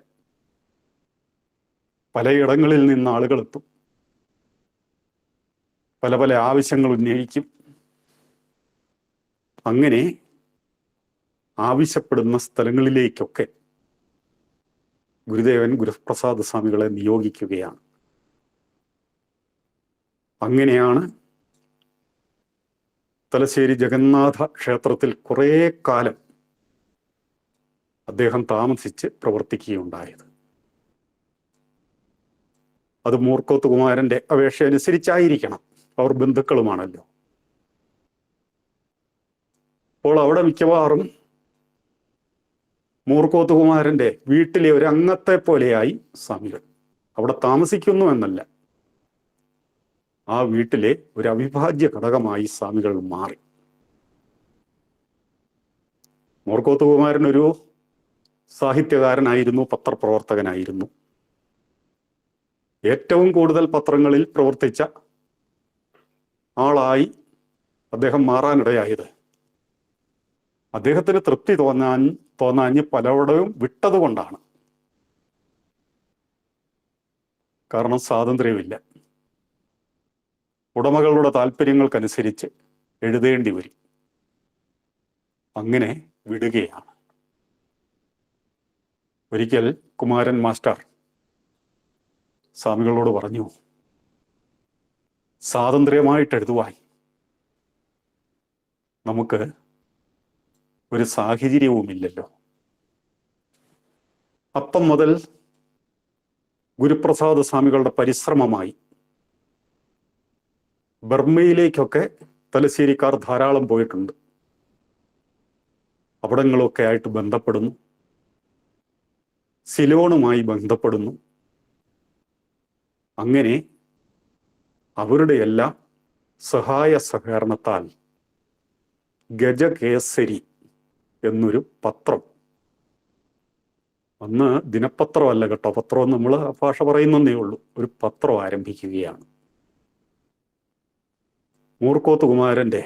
പലയിടങ്ങളിൽ നിന്ന് ആളുകൾ എത്തും, പല പല ആവശ്യങ്ങൾ ഉന്നയിക്കും. അങ്ങനെ ആവശ്യപ്പെടുന്ന സ്ഥലങ്ങളിലേക്കൊക്കെ ഗുരുദേവൻ ഗുരുപ്രസാദ് സ്വാമികളെ നിയോഗിക്കുകയാണ്. അങ്ങനെയാണ് തലശ്ശേരി ജഗന്നാഥ ക്ഷേത്രത്തിൽ കുറേ കാലം അദ്ദേഹം താമസിച്ച് പ്രവർത്തിക്കുകയുണ്ടായത്. അത് മൂർക്കോത്ത് കുമാരന്റെ അപേക്ഷ അനുസരിച്ചായിരിക്കണം. അവർ ബന്ധുക്കളുമാണല്ലോ. അപ്പോൾ അവിടെ മിക്കവാറും മൂർക്കോത്ത് കുമാരന്റെ വീട്ടിലെ ഒരു അംഗത്തെ പോലെയായി സ്വാമികൾ. അവിടെ താമസിക്കുന്നു എന്നല്ല, ആ വീട്ടിലെ ഒരു അവിഭാജ്യ ഘടകമായി സ്വാമികൾ മാറി. മൂർക്കോത്ത് കുമാരൻ ഒരു സാഹിത്യകാരനായിരുന്നു, പത്രപ്രവർത്തകനായിരുന്നു. ഏറ്റവും കൂടുതൽ പത്രങ്ങളിൽ പ്രവർത്തിച്ച ആളായി അദ്ദേഹം മാറാനിടയായത് അദ്ദേഹത്തിന് തൃപ്തി തോന്നാഞ്ഞ് പലയിടവും വിട്ടതുകൊണ്ടാണ്. കാരണം സ്വാതന്ത്ര്യമില്ല, ഉടമകളുടെ താല്പര്യങ്ങൾക്കനുസരിച്ച് എഴുതേണ്ടി വരും. അങ്ങനെ വിടുകയാണ്. ഒരിക്കൽ കുമാരൻ മാസ്റ്റർ സ്വാമികളോട് പറഞ്ഞു, സ്വാതന്ത്ര്യമായിട്ട് എഴുതുവാൻ നമുക്ക് ഒരു സാഹചര്യവുമില്ലല്ലോ. അപ്പം മുതൽ ഗുരുപ്രസാദ് സ്വാമികളുടെ പരിശ്രമമായി ബർമ്മയിലേക്കൊക്കെ തലശ്ശേരിക്കാർ ധാരാളം പോയിട്ടുണ്ട്. അവിടങ്ങളൊക്കെ ആയിട്ട് ബന്ധപ്പെടുന്നു, സിലോണുമായി ബന്ധപ്പെടുന്നു. അങ്ങനെ അവരുടെ എല്ലാം സഹായ സഹകരണത്താൽ ഗജകേസരി എന്നൊരു പത്രം, അന്ന് ദിനപത്രമല്ല കേട്ടോ, പത്രം നമ്മൾ ഭാഷ പറയുന്നതേ ഉള്ളൂ, ഒരു പത്രം ആരംഭിക്കുകയാണ്. മൂർക്കോത്ത് കുമാരൻ്റെ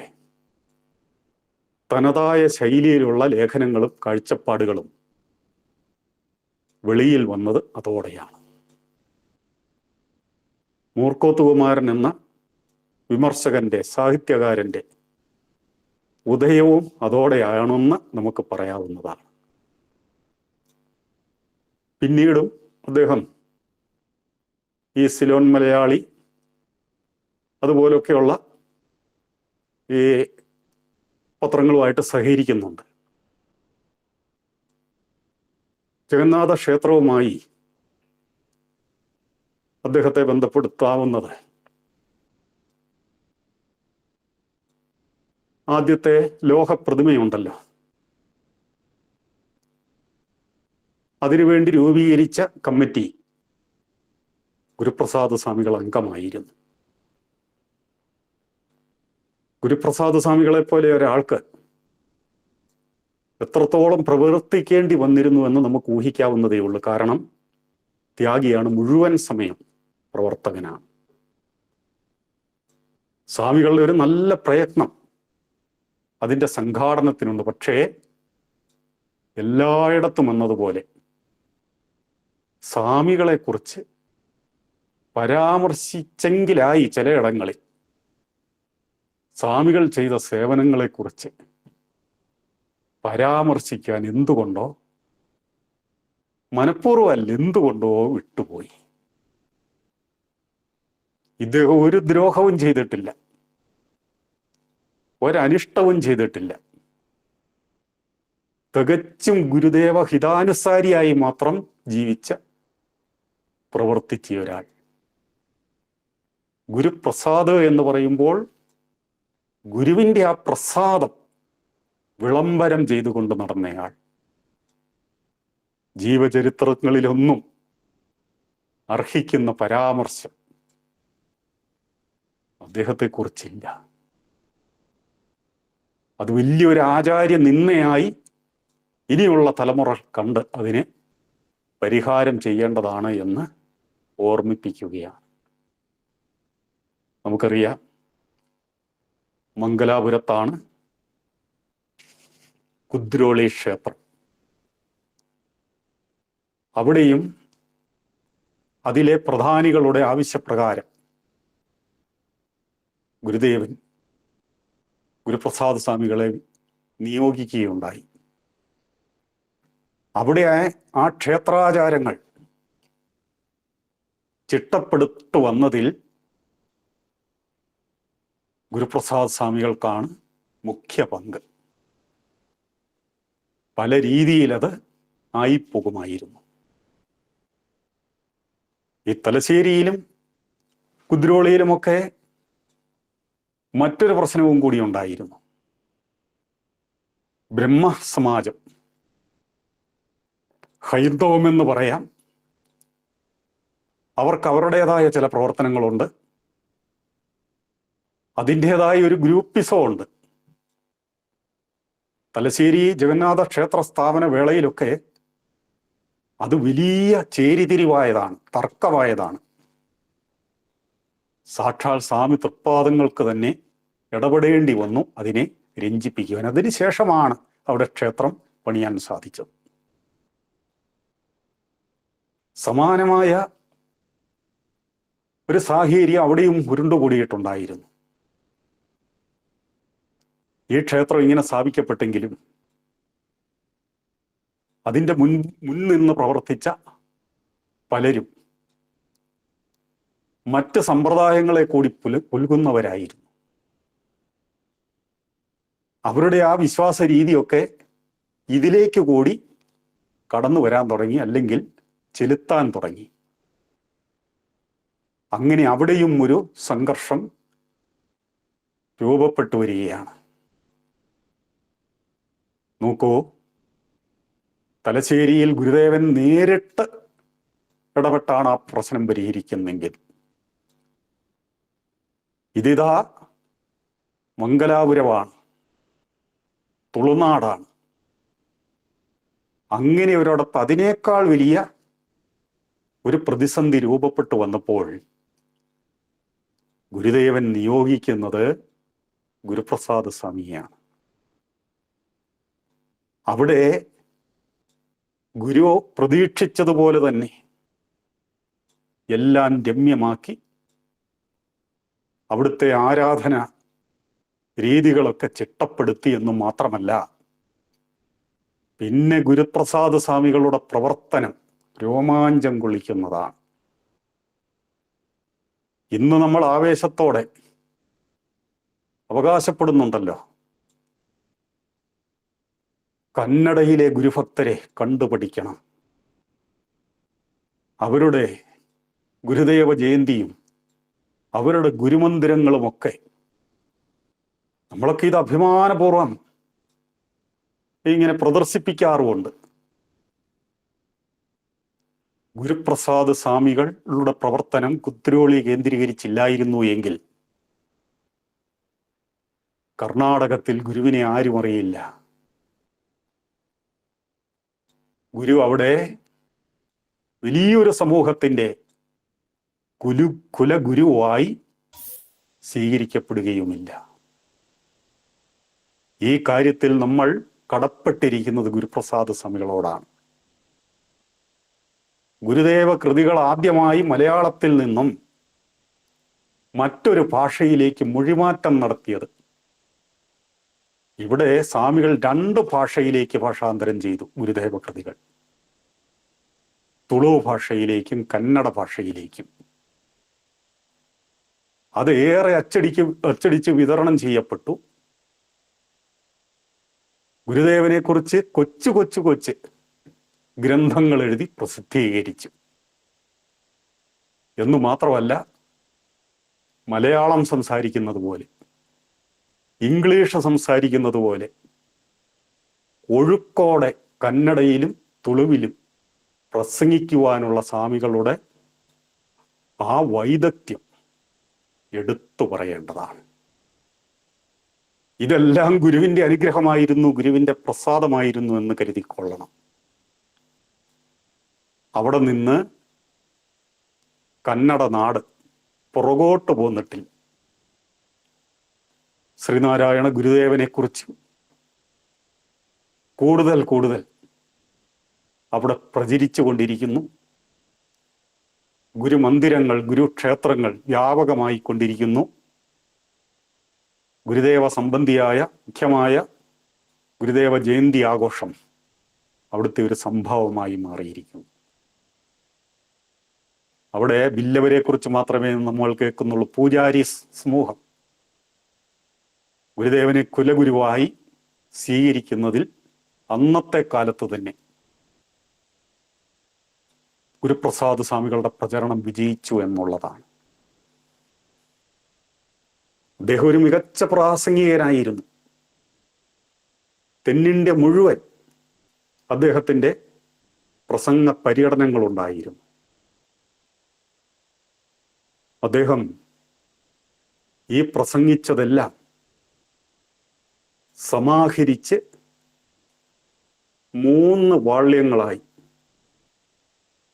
തനതായ ശൈലിയിലുള്ള ലേഖനങ്ങളും കാഴ്ചപ്പാടുകളും വെളിയിൽ വന്നത് അതോടെയാണ്. മൂർക്കോത്ത് കുമാരൻ എന്ന വിമർശകന്റെ, സാഹിത്യകാരന്റെ ഉദയവും അതോടെയാണെന്ന് നമുക്ക് പറയാവുന്നതാണ്. പിന്നീടും അദ്ദേഹം ഈ സിലോൺ മലയാളി അതുപോലൊക്കെയുള്ള ഈ പത്രങ്ങളുമായിട്ട് സഹകരിക്കുന്നുണ്ട്. ജഗന്നാഥ ക്ഷേത്രവുമായി അദ്ദേഹത്തെ ബന്ധപ്പെടുത്താവുന്നത് ആദ്യത്തെ ലോഹപ്രതിമയുണ്ടല്ലോ, അതിനുവേണ്ടി രൂപീകരിച്ച കമ്മിറ്റി ഗുരുപ്രസാദ് സ്വാമികൾ അംഗമായിരുന്നു. ഗുരുപ്രസാദ് സ്വാമികളെ പോലെ ഒരാൾക്ക് എത്രത്തോളം പ്രവർത്തിക്കേണ്ടി വന്നിരുന്നു എന്ന് നമുക്ക് ഊഹിക്കാവുന്നതേ ഉള്ളൂ. കാരണം ത്യാഗിയാണ്, മുഴുവൻ സമയം പ്രവർത്തകനാണ്. സ്വാമികളുടെ ഒരു നല്ല പ്രയത്നം അതിൻ്റെ സംഘാടനത്തിനുണ്ട്. പക്ഷേ എല്ലായിടത്തും എന്നതുപോലെ സ്വാമികളെക്കുറിച്ച് പരാമർശിച്ചെങ്കിലായി ചിലയിടങ്ങളിൽ സ്വാമികൾ ചെയ്ത സേവനങ്ങളെക്കുറിച്ച് പരാമർശിക്കാൻ എന്തുകൊണ്ടോ, മനഃപൂർവ്വമല്ല എന്തുകൊണ്ടോ വിട്ടുപോയി. ഇദ്ദേഹം ഒരു ദ്രോഹവും ചെയ്തിട്ടില്ല, ഒരനിഷ്ടവും ചെയ്തിട്ടില്ല. തികച്ചും ഗുരുദേവ ഹിതാനുസാരിയായി മാത്രം ജീവിച്ച പ്രവർത്തിച്ച ഒരാൾ. ഗുരുപ്രസാദ് എന്ന് പറയുമ്പോൾ ഗുരുവിൻ്റെ ആ പ്രസാദം വിളംബരം ചെയ്തുകൊണ്ട് നടന്നയാൾ. ജീവചരിത്രങ്ങളിലൊന്നും അർഹിക്കുന്ന പരാമർശം അദ്ദേഹത്തെക്കുറിച്ചില്ല. അത് വലിയൊരു ആചാര്യ നിന്ദയായി ഇനിയുള്ള തലമുറ കണ്ട് അതിനെ പരിഹാരം ചെയ്യേണ്ടതാണ് എന്ന് ഓർമ്മിപ്പിക്കുകയാണ്. നമുക്കറിയാം, മംഗലാപുരത്താണ് കുദ്രോളി ക്ഷേത്രം. അവിടെയും അതിലെ പ്രധാനികളുടെ ആവശ്യപ്രകാരം ഗുരുദേവൻ ഗുരുപ്രസാദ് സ്വാമികളെ നിയോഗിക്കുകയുണ്ടായി. അവിടെ ആ ക്ഷേത്രാചാരങ്ങൾ ചിട്ടപ്പെടുത്തു വന്നതിൽ ഗുരുപ്രസാദ് സ്വാമികൾക്കാണ് മുഖ്യ പങ്ക്. പല രീതിയിലത് ആയിപ്പോകുമായിരുന്നു. ഈ തലശ്ശേരിയിലും കുദ്രോളിയിലുമൊക്കെ മറ്റൊരു പ്രശ്നവും കൂടി ഉണ്ടായിരുന്നു. ബ്രഹ്മസമാജം, ഹൈന്ദവമെന്ന് പറയാം, അവർക്ക് അവരുടേതായ ചില പ്രവർത്തനങ്ങളുണ്ട്, അതിൻ്റെതായ ഒരു ഗ്രൂപ്പിസവും ഉണ്ട്. തലശ്ശേരി ജഗന്നാഥ ക്ഷേത്ര സ്ഥാപന വേളയിലൊക്കെ അത് വലിയ ചേരിതിരിവായതാണ്, തർക്കമായതാണ്. സാക്ഷാൽ സ്വാമി തൃപ്പാദങ്ങൾക്ക് തന്നെ ഇടപെടേണ്ടി വന്നു അതിനെ രഞ്ജിപ്പിക്കുവാൻ. അതിനുശേഷമാണ് അവിടെ ക്ഷേത്രം പണിയാൻ സാധിച്ചത്. സമാനമായ ഒരു സാഹചര്യം അവിടെയും ഉരുണ്ടുകൂടിയിട്ടുണ്ടായിരുന്നു. ഈ ക്ഷേത്രം ഇങ്ങനെ സ്ഥാപിക്കപ്പെട്ടെങ്കിലും അതിൻ്റെ മുൻനിന്ന് പ്രവർത്തിച്ച പലരും മറ്റ് സമ്പ്രദായങ്ങളെ കൂടി പുൽകുന്നവരായിരുന്നു. അവരുടെ ആ വിശ്വാസ രീതിയൊക്കെ ഇതിലേക്ക് കൂടി കടന്നു വരാൻ തുടങ്ങി, അല്ലെങ്കിൽ ചെലുത്താൻ തുടങ്ങി. അങ്ങനെ അവിടെയും ഒരു സംഘർഷം രൂപപ്പെട്ടു വരികയാണ്. നോക്കൂ, തലശ്ശേരിയിൽ ഗുരുദേവൻ നേരിട്ട് ഇടപെട്ടാണ് ആ പ്രശ്നം പരിഹരിക്കുന്നെങ്കിൽ, ഇതിതാ മംഗലാപുരമാണ്, തുളുനാടാണ്. അങ്ങനെ ഒരിടത്ത് അതിനേക്കാൾ വലിയ ഒരു പ്രതിസന്ധി രൂപപ്പെട്ടു വന്നപ്പോൾ ഗുരുദേവൻ നിയോഗിക്കുന്നത് ഗുരുപ്രസാദ സ്വാമിയാണ്. അവിടെ ഗുരു പ്രതീക്ഷിച്ചതുപോലെ തന്നെ എല്ലാം രമ്യമാക്കി അവിടുത്തെ ആരാധന രീതികളൊക്കെ ചിട്ടപ്പെടുത്തി എന്നു മാത്രമല്ല, പിന്നെ ഗുരുപ്രസാദ സ്വാമികളുടെ പ്രവർത്തനം രോമാഞ്ചം കൊള്ളിക്കുന്നതാണ്. ഇന്ന് നമ്മൾ ആവേശത്തോടെ അവകാശപ്പെടുന്നുണ്ടല്ലോ, കന്നഡയിലെ ഗുരുഭക്തരെ കണ്ടുപഠിക്കണം, അവരുടെ ഗുരുദേവ ജയന്തിയും അവരുടെ ഗുരുമന്ദിരങ്ങളുമൊക്കെ. നമ്മളൊക്കെ ഇത് അഭിമാനപൂർവം ഇങ്ങനെ പ്രദർശിപ്പിക്കാറുമുണ്ട്. ഗുരുപ്രസാദ് സ്വാമികളുടെ പ്രവർത്തനം കുദ്രോളി കേന്ദ്രീകരിച്ചില്ലായിരുന്നു എങ്കിൽ കർണാടകത്തിൽ ഗുരുവിനെ ആരും അറിയില്ല. ഗുരു അവിടെ വലിയൊരു സമൂഹത്തിൻ്റെ കുലഗുരുവായി സ്വീകരിക്കപ്പെടുകയുമില്ല. ഈ കാര്യത്തിൽ നമ്മൾ കടപ്പെട്ടിരിക്കുന്നത് ഗുരുപ്രസാദ സ്വാമികളോടാണ്. ഗുരുദേവ കൃതികൾ ആദ്യമായി മലയാളത്തിൽ നിന്നും മറ്റൊരു ഭാഷയിലേക്ക് മൊഴിമാറ്റം നടത്തിയത് ഇവിടെ സ്വാമികൾ 2 ഭാഷയിലേക്ക് ഭാഷാന്തരം ചെയ്തു ഗുരുദേവ കൃതികൾ, തുളു ഭാഷയിലേക്കും കന്നഡ ഭാഷയിലേക്കും. അത് ഏറെ അച്ചടിച്ച് വിതരണം ചെയ്യപ്പെട്ടു. ഗുരുദേവനെ കുറിച്ച് കൊച്ചു ഗ്രന്ഥങ്ങൾ എഴുതി പ്രസിദ്ധീകരിച്ചു എന്നു മാത്രമല്ല, മലയാളം സംസാരിക്കുന്നത് പോലെ, ഇംഗ്ലീഷ് സംസാരിക്കുന്നത് പോലെ ഒഴുക്കോടെ കന്നഡയിലും തുളുവിലും പ്രസംഗിക്കുവാനുള്ള സ്വാമികളുടെ ആ വൈദഗ്ധ്യം എടുത്തു പറയേണ്ടതാണ്. ഇതെല്ലാം ഗുരുവിൻ്റെ അനുഗ്രഹമായിരുന്നു, ഗുരുവിൻ്റെ പ്രസാദമായിരുന്നു എന്ന് കരുതിക്കൊള്ളണം. അവിടെ നിന്ന് കന്നഡ നാട് പുറകോട്ട് പോന്നിട്ടില്ല. ശ്രീനാരായണ ഗുരുദേവനെ കുറിച്ച് കൂടുതൽ അവിടെ പ്രചരിച്ചു കൊണ്ടിരിക്കുന്നു. ഗുരുമന്ദിരങ്ങൾ, ഗുരുക്ഷേത്രങ്ങൾ വ്യാപകമായി കൊണ്ടിരിക്കുന്നു. ഗുരുദേവ സംബന്ധിയായ മുഖ്യമായ ഗുരുദേവ ജയന്തി ആഘോഷം അവിടുത്തെ ഒരു സംഭവമായി മാറിയിരിക്കുന്നു. അവിടെ ബില്ലവരെ കുറിച്ച് മാത്രമേ നമ്മൾ കേൾക്കുന്നുള്ളൂ. പൂജാരി സമൂഹം ഗുരുദേവനെ കുലഗുരുവായി സ്വീകരിക്കുന്നതിൽ അന്നത്തെ കാലത്ത് തന്നെ ഗുരുപ്രസാദ് സ്വാമികളുടെ പ്രചരണം വിജയിച്ചു എന്നുള്ളതാണ്. അദ്ദേഹം ഒരു മികച്ച പ്രാസംഗികനായിരുന്നു. തെന്നിന്ത്യ മുഴുവൻ അദ്ദേഹത്തിൻ്റെ പ്രസംഗ പര്യടനങ്ങളുണ്ടായിരുന്നു. അദ്ദേഹം ഈ പ്രസംഗിച്ചതെല്ലാം സമാഹരിച്ച് 3 വാള്യങ്ങളായി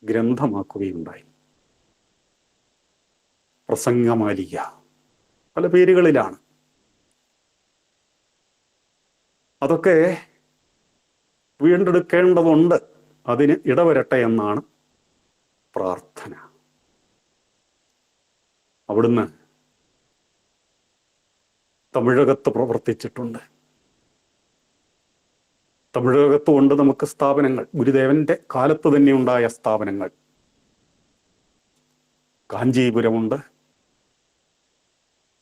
ഗ്രന്ഥമാക്കുകയുണ്ടായി. പ്രസംഗമാലിക, പല പേരുകളിലാണ്. അതൊക്കെ വീണ്ടെടുക്കേണ്ടതുണ്ട്. അതിന് ഇടവരട്ടെ എന്നാണ് പ്രാർത്ഥന. അവിടുന്ന് തമിഴകത്ത് പ്രവർത്തിച്ചിട്ടുണ്ട്. തമിഴകത്തുകൊണ്ട് നമുക്ക് സ്ഥാപനങ്ങൾ, ഗുരുദേവന്റെ കാലത്ത് തന്നെ ഉണ്ടായ സ്ഥാപനങ്ങൾ. കാഞ്ചീപുരമുണ്ട്,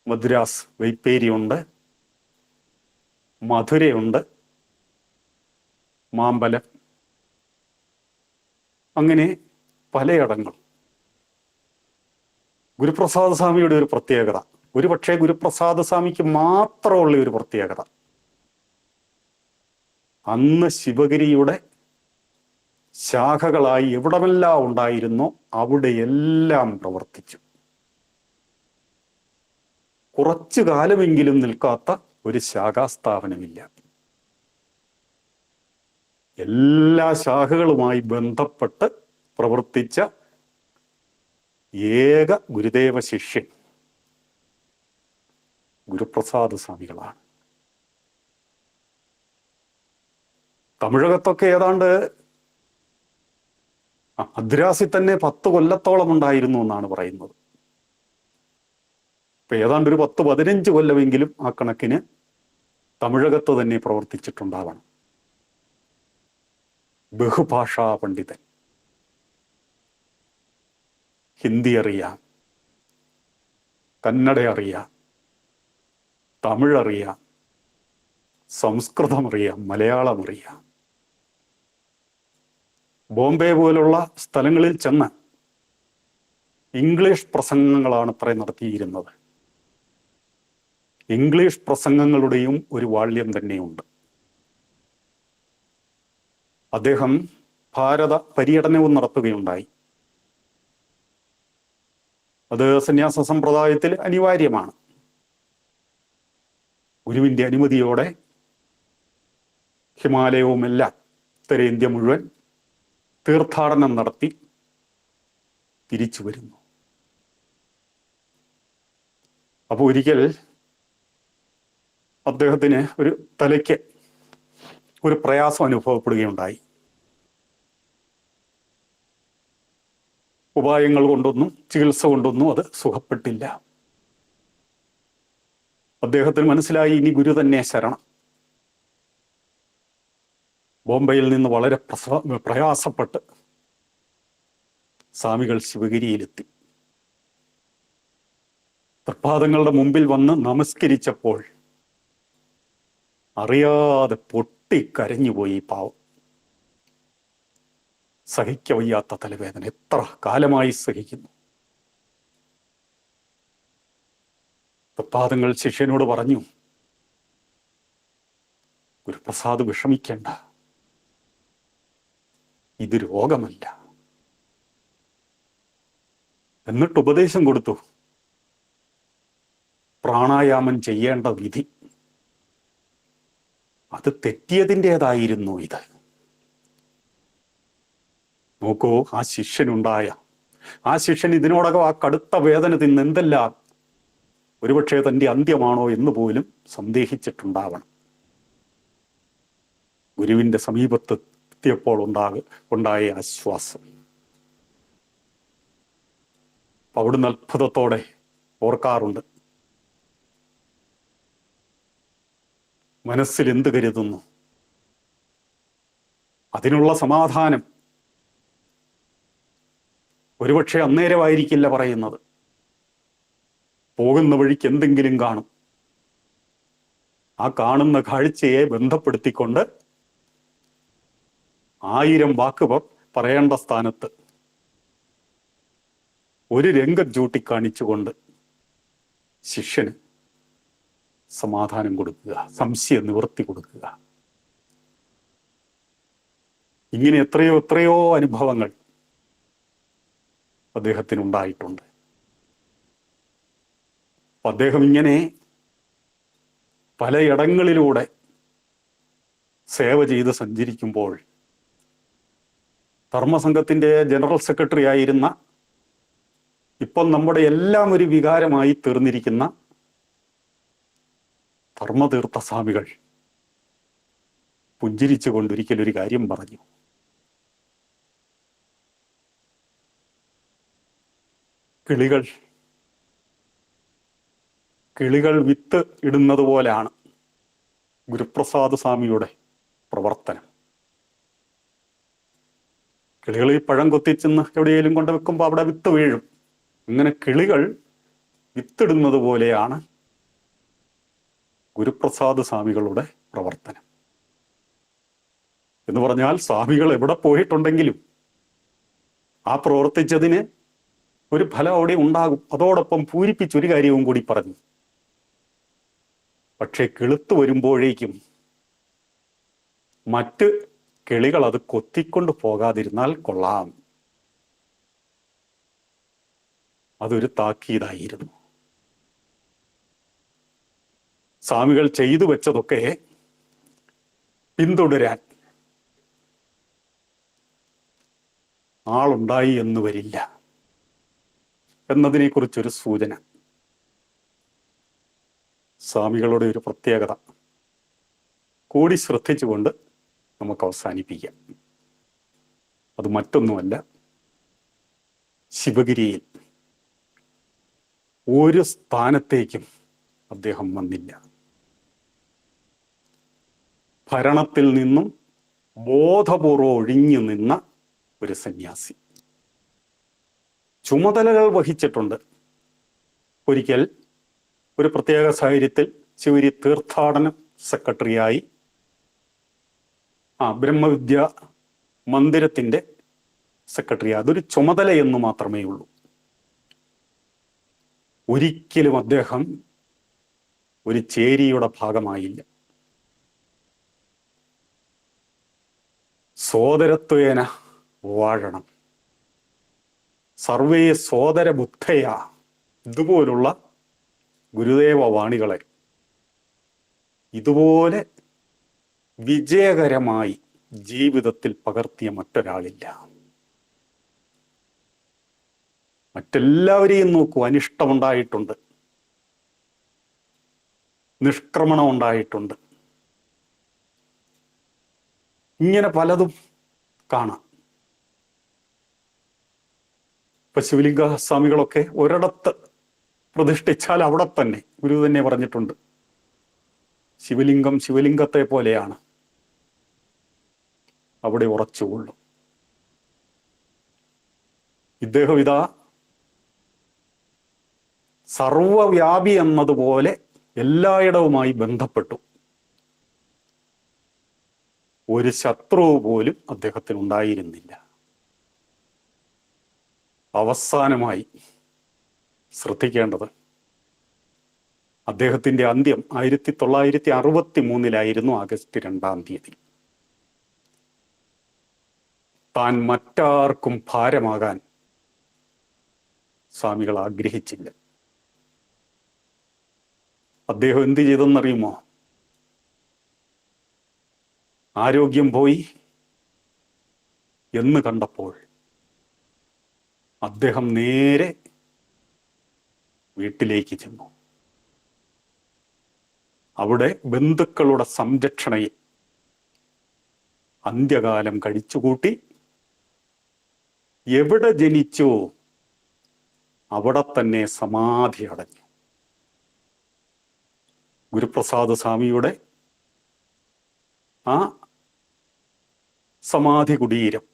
മദ്രാസ് വൈപ്പേരിയുണ്ട്, മധുരയുണ്ട്, മാമ്പലം, അങ്ങനെ പലയിടങ്ങൾ. ഗുരുപ്രസാദ സ്വാമിയുടെ ഒരു പ്രത്യേകത, ഒരുപക്ഷെ ഗുരുപ്രസാദ സ്വാമിക്ക് മാത്രമുള്ള ഒരു പ്രത്യേകത, അന്ന് ശിവഗിരിയുടെ ശാഖകളായി എവിടമെല്ലാം ഉണ്ടായിരുന്നോ അവിടെയെല്ലാം പ്രവർത്തിച്ചു. കുറച്ചു കാലമെങ്കിലും നിൽക്കാത്ത ഒരു ശാഖാസ്ഥാപനമില്ല. എല്ലാ ശാഖകളുമായി ബന്ധപ്പെട്ട് പ്രവർത്തിച്ച ഏക ഗുരുദേവ ശിഷ്യൻ ഗുരുപ്രസാദ സ്വാമികളാണ്. തമിഴകത്തൊക്കെ ഏതാണ്ട് മദ്രാസിൽ തന്നെ 10 കൊല്ലത്തോളം ഉണ്ടായിരുന്നു എന്നാണ് പറയുന്നത്. ഇപ്പൊ ഏതാണ്ട് ഒരു 10-15 കൊല്ലമെങ്കിലും ആ കണക്കിന് തമിഴകത്ത് തന്നെ പ്രവർത്തിച്ചിട്ടുണ്ടാവണം. ബഹുഭാഷാ പണ്ഡിതൻ, ഹിന്ദി അറിയാം, കന്നഡ അറിയാം, തമിഴ് അറിയാം, സംസ്കൃതം അറിയാം, മലയാളം അറിയാം. ബോംബെ പോലുള്ള സ്ഥലങ്ങളിൽ ചെന്ന് ഇംഗ്ലീഷ് പ്രസംഗങ്ങളാണ് അത്ര നടത്തിയിരുന്നത്. ഇംഗ്ലീഷ് പ്രസംഗങ്ങളുടെയും ഒരു വാള്യം തന്നെയുണ്ട്. അദ്ദേഹം ഭാരത പര്യടനവും നടത്തുകയുണ്ടായി. അത് സന്യാസ സമ്പ്രദായത്തിൽ അനിവാര്യമാണ്. ഗുരുവിൻ്റെ അനുമതിയോടെ ഹിമാലയവുമെല്ലാം ഉത്തരേന്ത്യ മുഴുവൻ തീർത്ഥാടനം നടത്തി തിരിച്ചു വരുന്നു. അപ്പോൾ ഒരിക്കൽ അദ്ദേഹത്തിന് ഒരു തലയ്ക്ക് ഒരു പ്രയാസം അനുഭവപ്പെടുകയുണ്ടായി. ഉപായങ്ങൾ കൊണ്ടൊന്നും ചികിത്സ കൊണ്ടൊന്നും അത് സുഖപ്പെട്ടില്ല. അദ്ദേഹത്തിന് മനസ്സിലായി, ഇനി ഗുരു തന്നെ ശരണം. ബോംബെയിൽ നിന്ന് വളരെ പ്രയാസപ്പെട്ട് സ്വാമികൾ ശിവഗിരിയിലെത്തി. തൃപ്പാദങ്ങളുടെ മുമ്പിൽ വന്ന് നമസ്കരിച്ചപ്പോൾ അറിയാതെ പൊട്ടിക്കരഞ്ഞുപോയി പാവം. സഹിക്കവയ്യാത്ത തലവേദന, എത്ര കാലമായി സഹിക്കുന്നു. തൃപ്പാദങ്ങൾ ശിഷ്യനോട് പറഞ്ഞു, ഗുരുപ്രസാദ് വിഷമിക്കേണ്ട, ഇത് രോഗമല്ല. എന്നിട്ട് ഉപദേശം കൊടുത്തു, പ്രാണായാമം ചെയ്യേണ്ട വിധി അത് തെറ്റിയതിൻ്റെതായിരുന്നു ഇത്. നോക്കൂ, ആ ശിഷ്യൻ ഇതിനോടകം ആ കടുത്ത വേദന തിന്ന് എന്തെല്ലാം, ഒരുപക്ഷെ തൻ്റെ അന്ത്യമാണോ എന്ന് പോലും സന്ദേഹിച്ചിട്ടുണ്ടാവണം. ഗുരുവിൻ്റെ സമീപത്ത് എത്തിയപ്പോൾ ഉണ്ടായ ആശ്വാസം അവിടുന്ന് അത്ഭുതത്തോടെ ഓർക്കാറുണ്ട്. മനസ്സിൽ എന്ത് കരുതുന്നു അതിനുള്ള സമാധാനം ഒരുപക്ഷെ അന്നേരമായിരിക്കില്ല പറയുന്നത്. പോകുന്ന വഴിക്ക് എന്തെങ്കിലും കാണും. ആ കാണുന്ന കാഴ്ചയെ ബന്ധപ്പെടുത്തിക്കൊണ്ട് 1000 വാക്ക് പറയേണ്ട സ്ഥാനത്ത് ഒരു രംഗം ചൂണ്ടിക്കാണിച്ചുകൊണ്ട് ശിഷ്യന് സമാധാനം കൊടുക്കുക, സംശയ നിവൃത്തി കൊടുക്കുക. ഇങ്ങനെ എത്രയോ അനുഭവങ്ങൾ അദ്ദേഹത്തിനുണ്ടായിട്ടുണ്ട്. അദ്ദേഹം ഇങ്ങനെ പലയിടങ്ങളിലൂടെ സേവ ചെയ്ത് സഞ്ചരിക്കുമ്പോൾ ധർമ്മസംഘത്തിൻ്റെ ജനറൽ സെക്രട്ടറി ആയിരുന്ന, ഇപ്പം നമ്മുടെ എല്ലാം ഒരു വികാരമായി തീർന്നിരിക്കുന്ന ധർമ്മതീർത്ഥ സ്വാമികൾ പുഞ്ചിരിച്ചു കൊണ്ടൊരിക്കലൊരു കാര്യം പറഞ്ഞു. കിളികൾ വിത്ത് ഇടുന്നത് പോലെയാണ് ഗുരുപ്രസാദ് സ്വാമിയുടെ പ്രവർത്തനം. കിളികൾ ഈ പഴം കൊത്തിച്ചെന്ന് എവിടെയെങ്കിലും കൊണ്ട് വെക്കുമ്പോൾ അവിടെ വിത്ത് വീഴും. ഇങ്ങനെ കിളികൾ വിത്തിടുന്നത് പോലെയാണ് ഗുരുപ്രസാദ് സ്വാമികളുടെ പ്രവർത്തനം. എന്ന് പറഞ്ഞാൽ സ്വാമികൾ എവിടെ പോയിട്ടുണ്ടെങ്കിലും ആ പ്രവർത്തിച്ചതിന് ഒരു ഫലം അവിടെ ഉണ്ടാകും. അതോടൊപ്പം പൂരിപ്പിച്ചൊരു കാര്യവും കൂടി പറഞ്ഞു. പക്ഷെ കിളുത്ത് വരുമ്പോഴേക്കും മറ്റ് കിളികൾ അത് കൊത്തിക്കൊണ്ട് പോകാതിരുന്നാൽ കൊള്ളാം. അതൊരു താക്കീതായിരുന്നു. സ്വാമികൾ ചെയ്തു വെച്ചതൊക്കെ പിന്തുടരാൻ ആളുണ്ടായി എന്ന് വരില്ല എന്നതിനെക്കുറിച്ചൊരു സൂചന. സ്വാമികളുടെ ഒരു പ്രത്യേകത കൂടി ശ്രദ്ധിച്ചുകൊണ്ട് നമുക്ക് അവസാനിപ്പിക്കാം. അത് മറ്റൊന്നുമല്ല, ശിവഗിരിയിൽ ഒരു സ്ഥാനത്തേക്കും അദ്ദേഹം വന്നില്ല. ഭരണത്തിൽ നിന്നും ബോധപൂർവം ഒഴിഞ്ഞു നിന്ന ഒരു സന്യാസി. ചുമതലകൾ വഹിച്ചിട്ടുണ്ട്. ഒരിക്കൽ ഒരു പ്രത്യേക സാഹചര്യത്തിൽ ശിവഗിരി തീർത്ഥാടന സെക്രട്ടറിയായി ബ്രഹ്മവിദ്യ മന്ദിരത്തിൻ്റെ സെക്രട്ടറി, അതൊരു ചുമതല എന്ന് മാത്രമേ ഉള്ളൂ. ഒരിക്കലും അദ്ദേഹം ഒരു ചേരിയുടെ ഭാഗമായില്ല. സോദരത്വേന വാഴണം, സർവേ സോദര ബുദ്ധയ, ഇതുപോലുള്ള ഗുരുദേവ വാണികളെ ഇതുപോലെ വിജയകരമായി ജീവിതത്തിൽ പകർത്തിയ മറ്റൊരാളില്ല. മറ്റെല്ലാവരെയും നോക്കൂ, അനിഷ്ടമുണ്ടായിട്ടുണ്ട്, നിഷ്ക്രമണം ഉണ്ടായിട്ടുണ്ട്, ഇങ്ങനെ പലതും കാണാം. ഇപ്പൊ ശിവലിംഗ സ്വാമികളൊക്കെ ഒരിടത്ത് പ്രതിഷ്ഠിച്ചാൽ അവിടെ തന്നെ ഗുരു തന്നെ പറഞ്ഞിട്ടുണ്ട്, ശിവലിംഗം ശിവലിംഗത്തെ പോലെയാണ്, അവിടെ ഉറച്ചുകൊള്ളും. ഇദ്ദേഹം ഇതാ സർവവ്യാപി എന്നതുപോലെ എല്ലായിടവുമായി ബന്ധപ്പെട്ടു. ഒരു ശത്രുവ് പോലും അദ്ദേഹത്തിന് ഉണ്ടായിരുന്നില്ല. അവസാനമായി ശ്രദ്ധിക്കേണ്ടത്, അദ്ദേഹത്തിൻ്റെ അന്ത്യം 1963 ആഗസ്റ്റ് 2 താൻ മറ്റാർക്കും ഭാരമാകാൻ സ്വാമികൾ ആഗ്രഹിച്ചില്ല. അദ്ദേഹം എന്ത് ചെയ്തെന്നറിയുമോ? ആരോഗ്യം പോയി എന്ന് കണ്ടപ്പോൾ അദ്ദേഹം നേരെ വീട്ടിലേക്ക് ചെന്നു. അവിടെ ബന്ധുക്കളുടെ സംരക്ഷണയിൽ അന്ത്യകാലം കഴിച്ചുകൂട്ടി. എവിടെ ജനിച്ചോ അവിടെ തന്നെ സമാധി അടഞ്ഞു. ഗുരുപ്രസാദ് സ്വാമിയുടെ ആ സമാധി കുടീരം,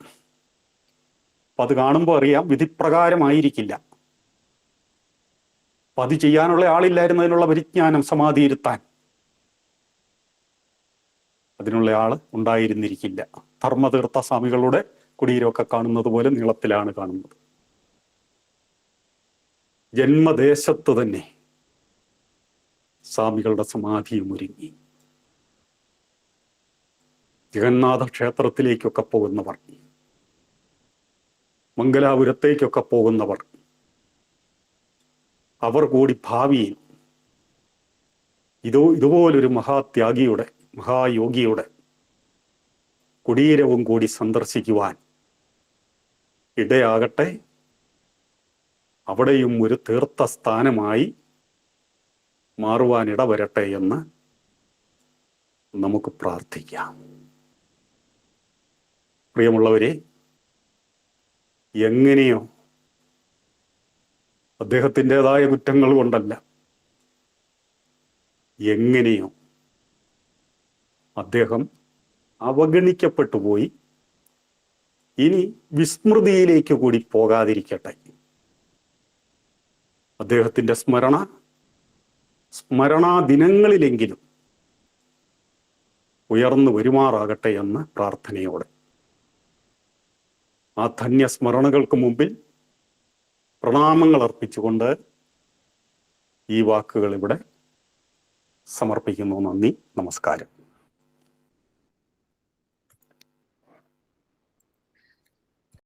അപ്പം അത് കാണുമ്പോൾ അറിയാം വിധിപ്രകാരമായിരിക്കില്ല. അപ്പം അത് ചെയ്യാനുള്ള ആളില്ലായിരുന്നതിനുള്ള പരിജ്ഞാനം, സമാധി ഇരുത്താൻ അതിനുള്ള ആൾ ഉണ്ടായിരുന്നിരിക്കില്ല. ധർമ്മതീർത്ഥ സ്വാമികളുടെ കുടീരമൊക്കെ കാണുന്നത് പോലെ നീളത്തിലാണ് കാണുന്നത്. ജന്മദേശത്ത് തന്നെ സ്വാമികളുടെ സമാധിയും ഒരുങ്ങി. ജഗന്നാഥ ക്ഷേത്രത്തിലേക്കൊക്കെ പോകുന്നവർ, മംഗലാപുരത്തേക്കൊക്കെ പോകുന്നവർ, അവർ കൂടി ഭാവിയിൽ ഇതുപോലൊരു മഹാത്യാഗിയുടെ, മഹായോഗിയുടെ കുടീരവും കൂടി സന്ദർശിക്കുവാൻ ഇടയാകട്ടെ. അവിടെയും ഒരു തീർത്ഥ സ്ഥാനമായി മാറുവാൻ ഇടവരട്ടെ എന്ന് നമുക്ക് പ്രാർത്ഥിക്കാം. പ്രിയമുള്ളവരെ, എങ്ങനെയോ അദ്ദേഹത്തിൻ്റെതായ കുറ്റങ്ങൾ കൊണ്ടല്ല, എങ്ങനെയോ അദ്ദേഹം അവഗണിക്കപ്പെട്ടു പോയി. ഇനി വിസ്മൃതിയിലേക്ക് കൂടി പോകാതിരിക്കട്ടെ. അദ്ദേഹത്തിൻ്റെ സ്മരണാ ദിനങ്ങളിലെങ്കിലും ഉയർന്നു വരുമാറാകട്ടെ എന്ന് പ്രാർത്ഥനയോടെ ആ ധന്യസ്മരണകൾക്ക് മുമ്പിൽ പ്രണാമങ്ങൾ അർപ്പിച്ചുകൊണ്ട് ഈ വാക്കുകൾ ഇവിടെ സമർപ്പിക്കുന്നു. നന്ദി, നമസ്കാരം.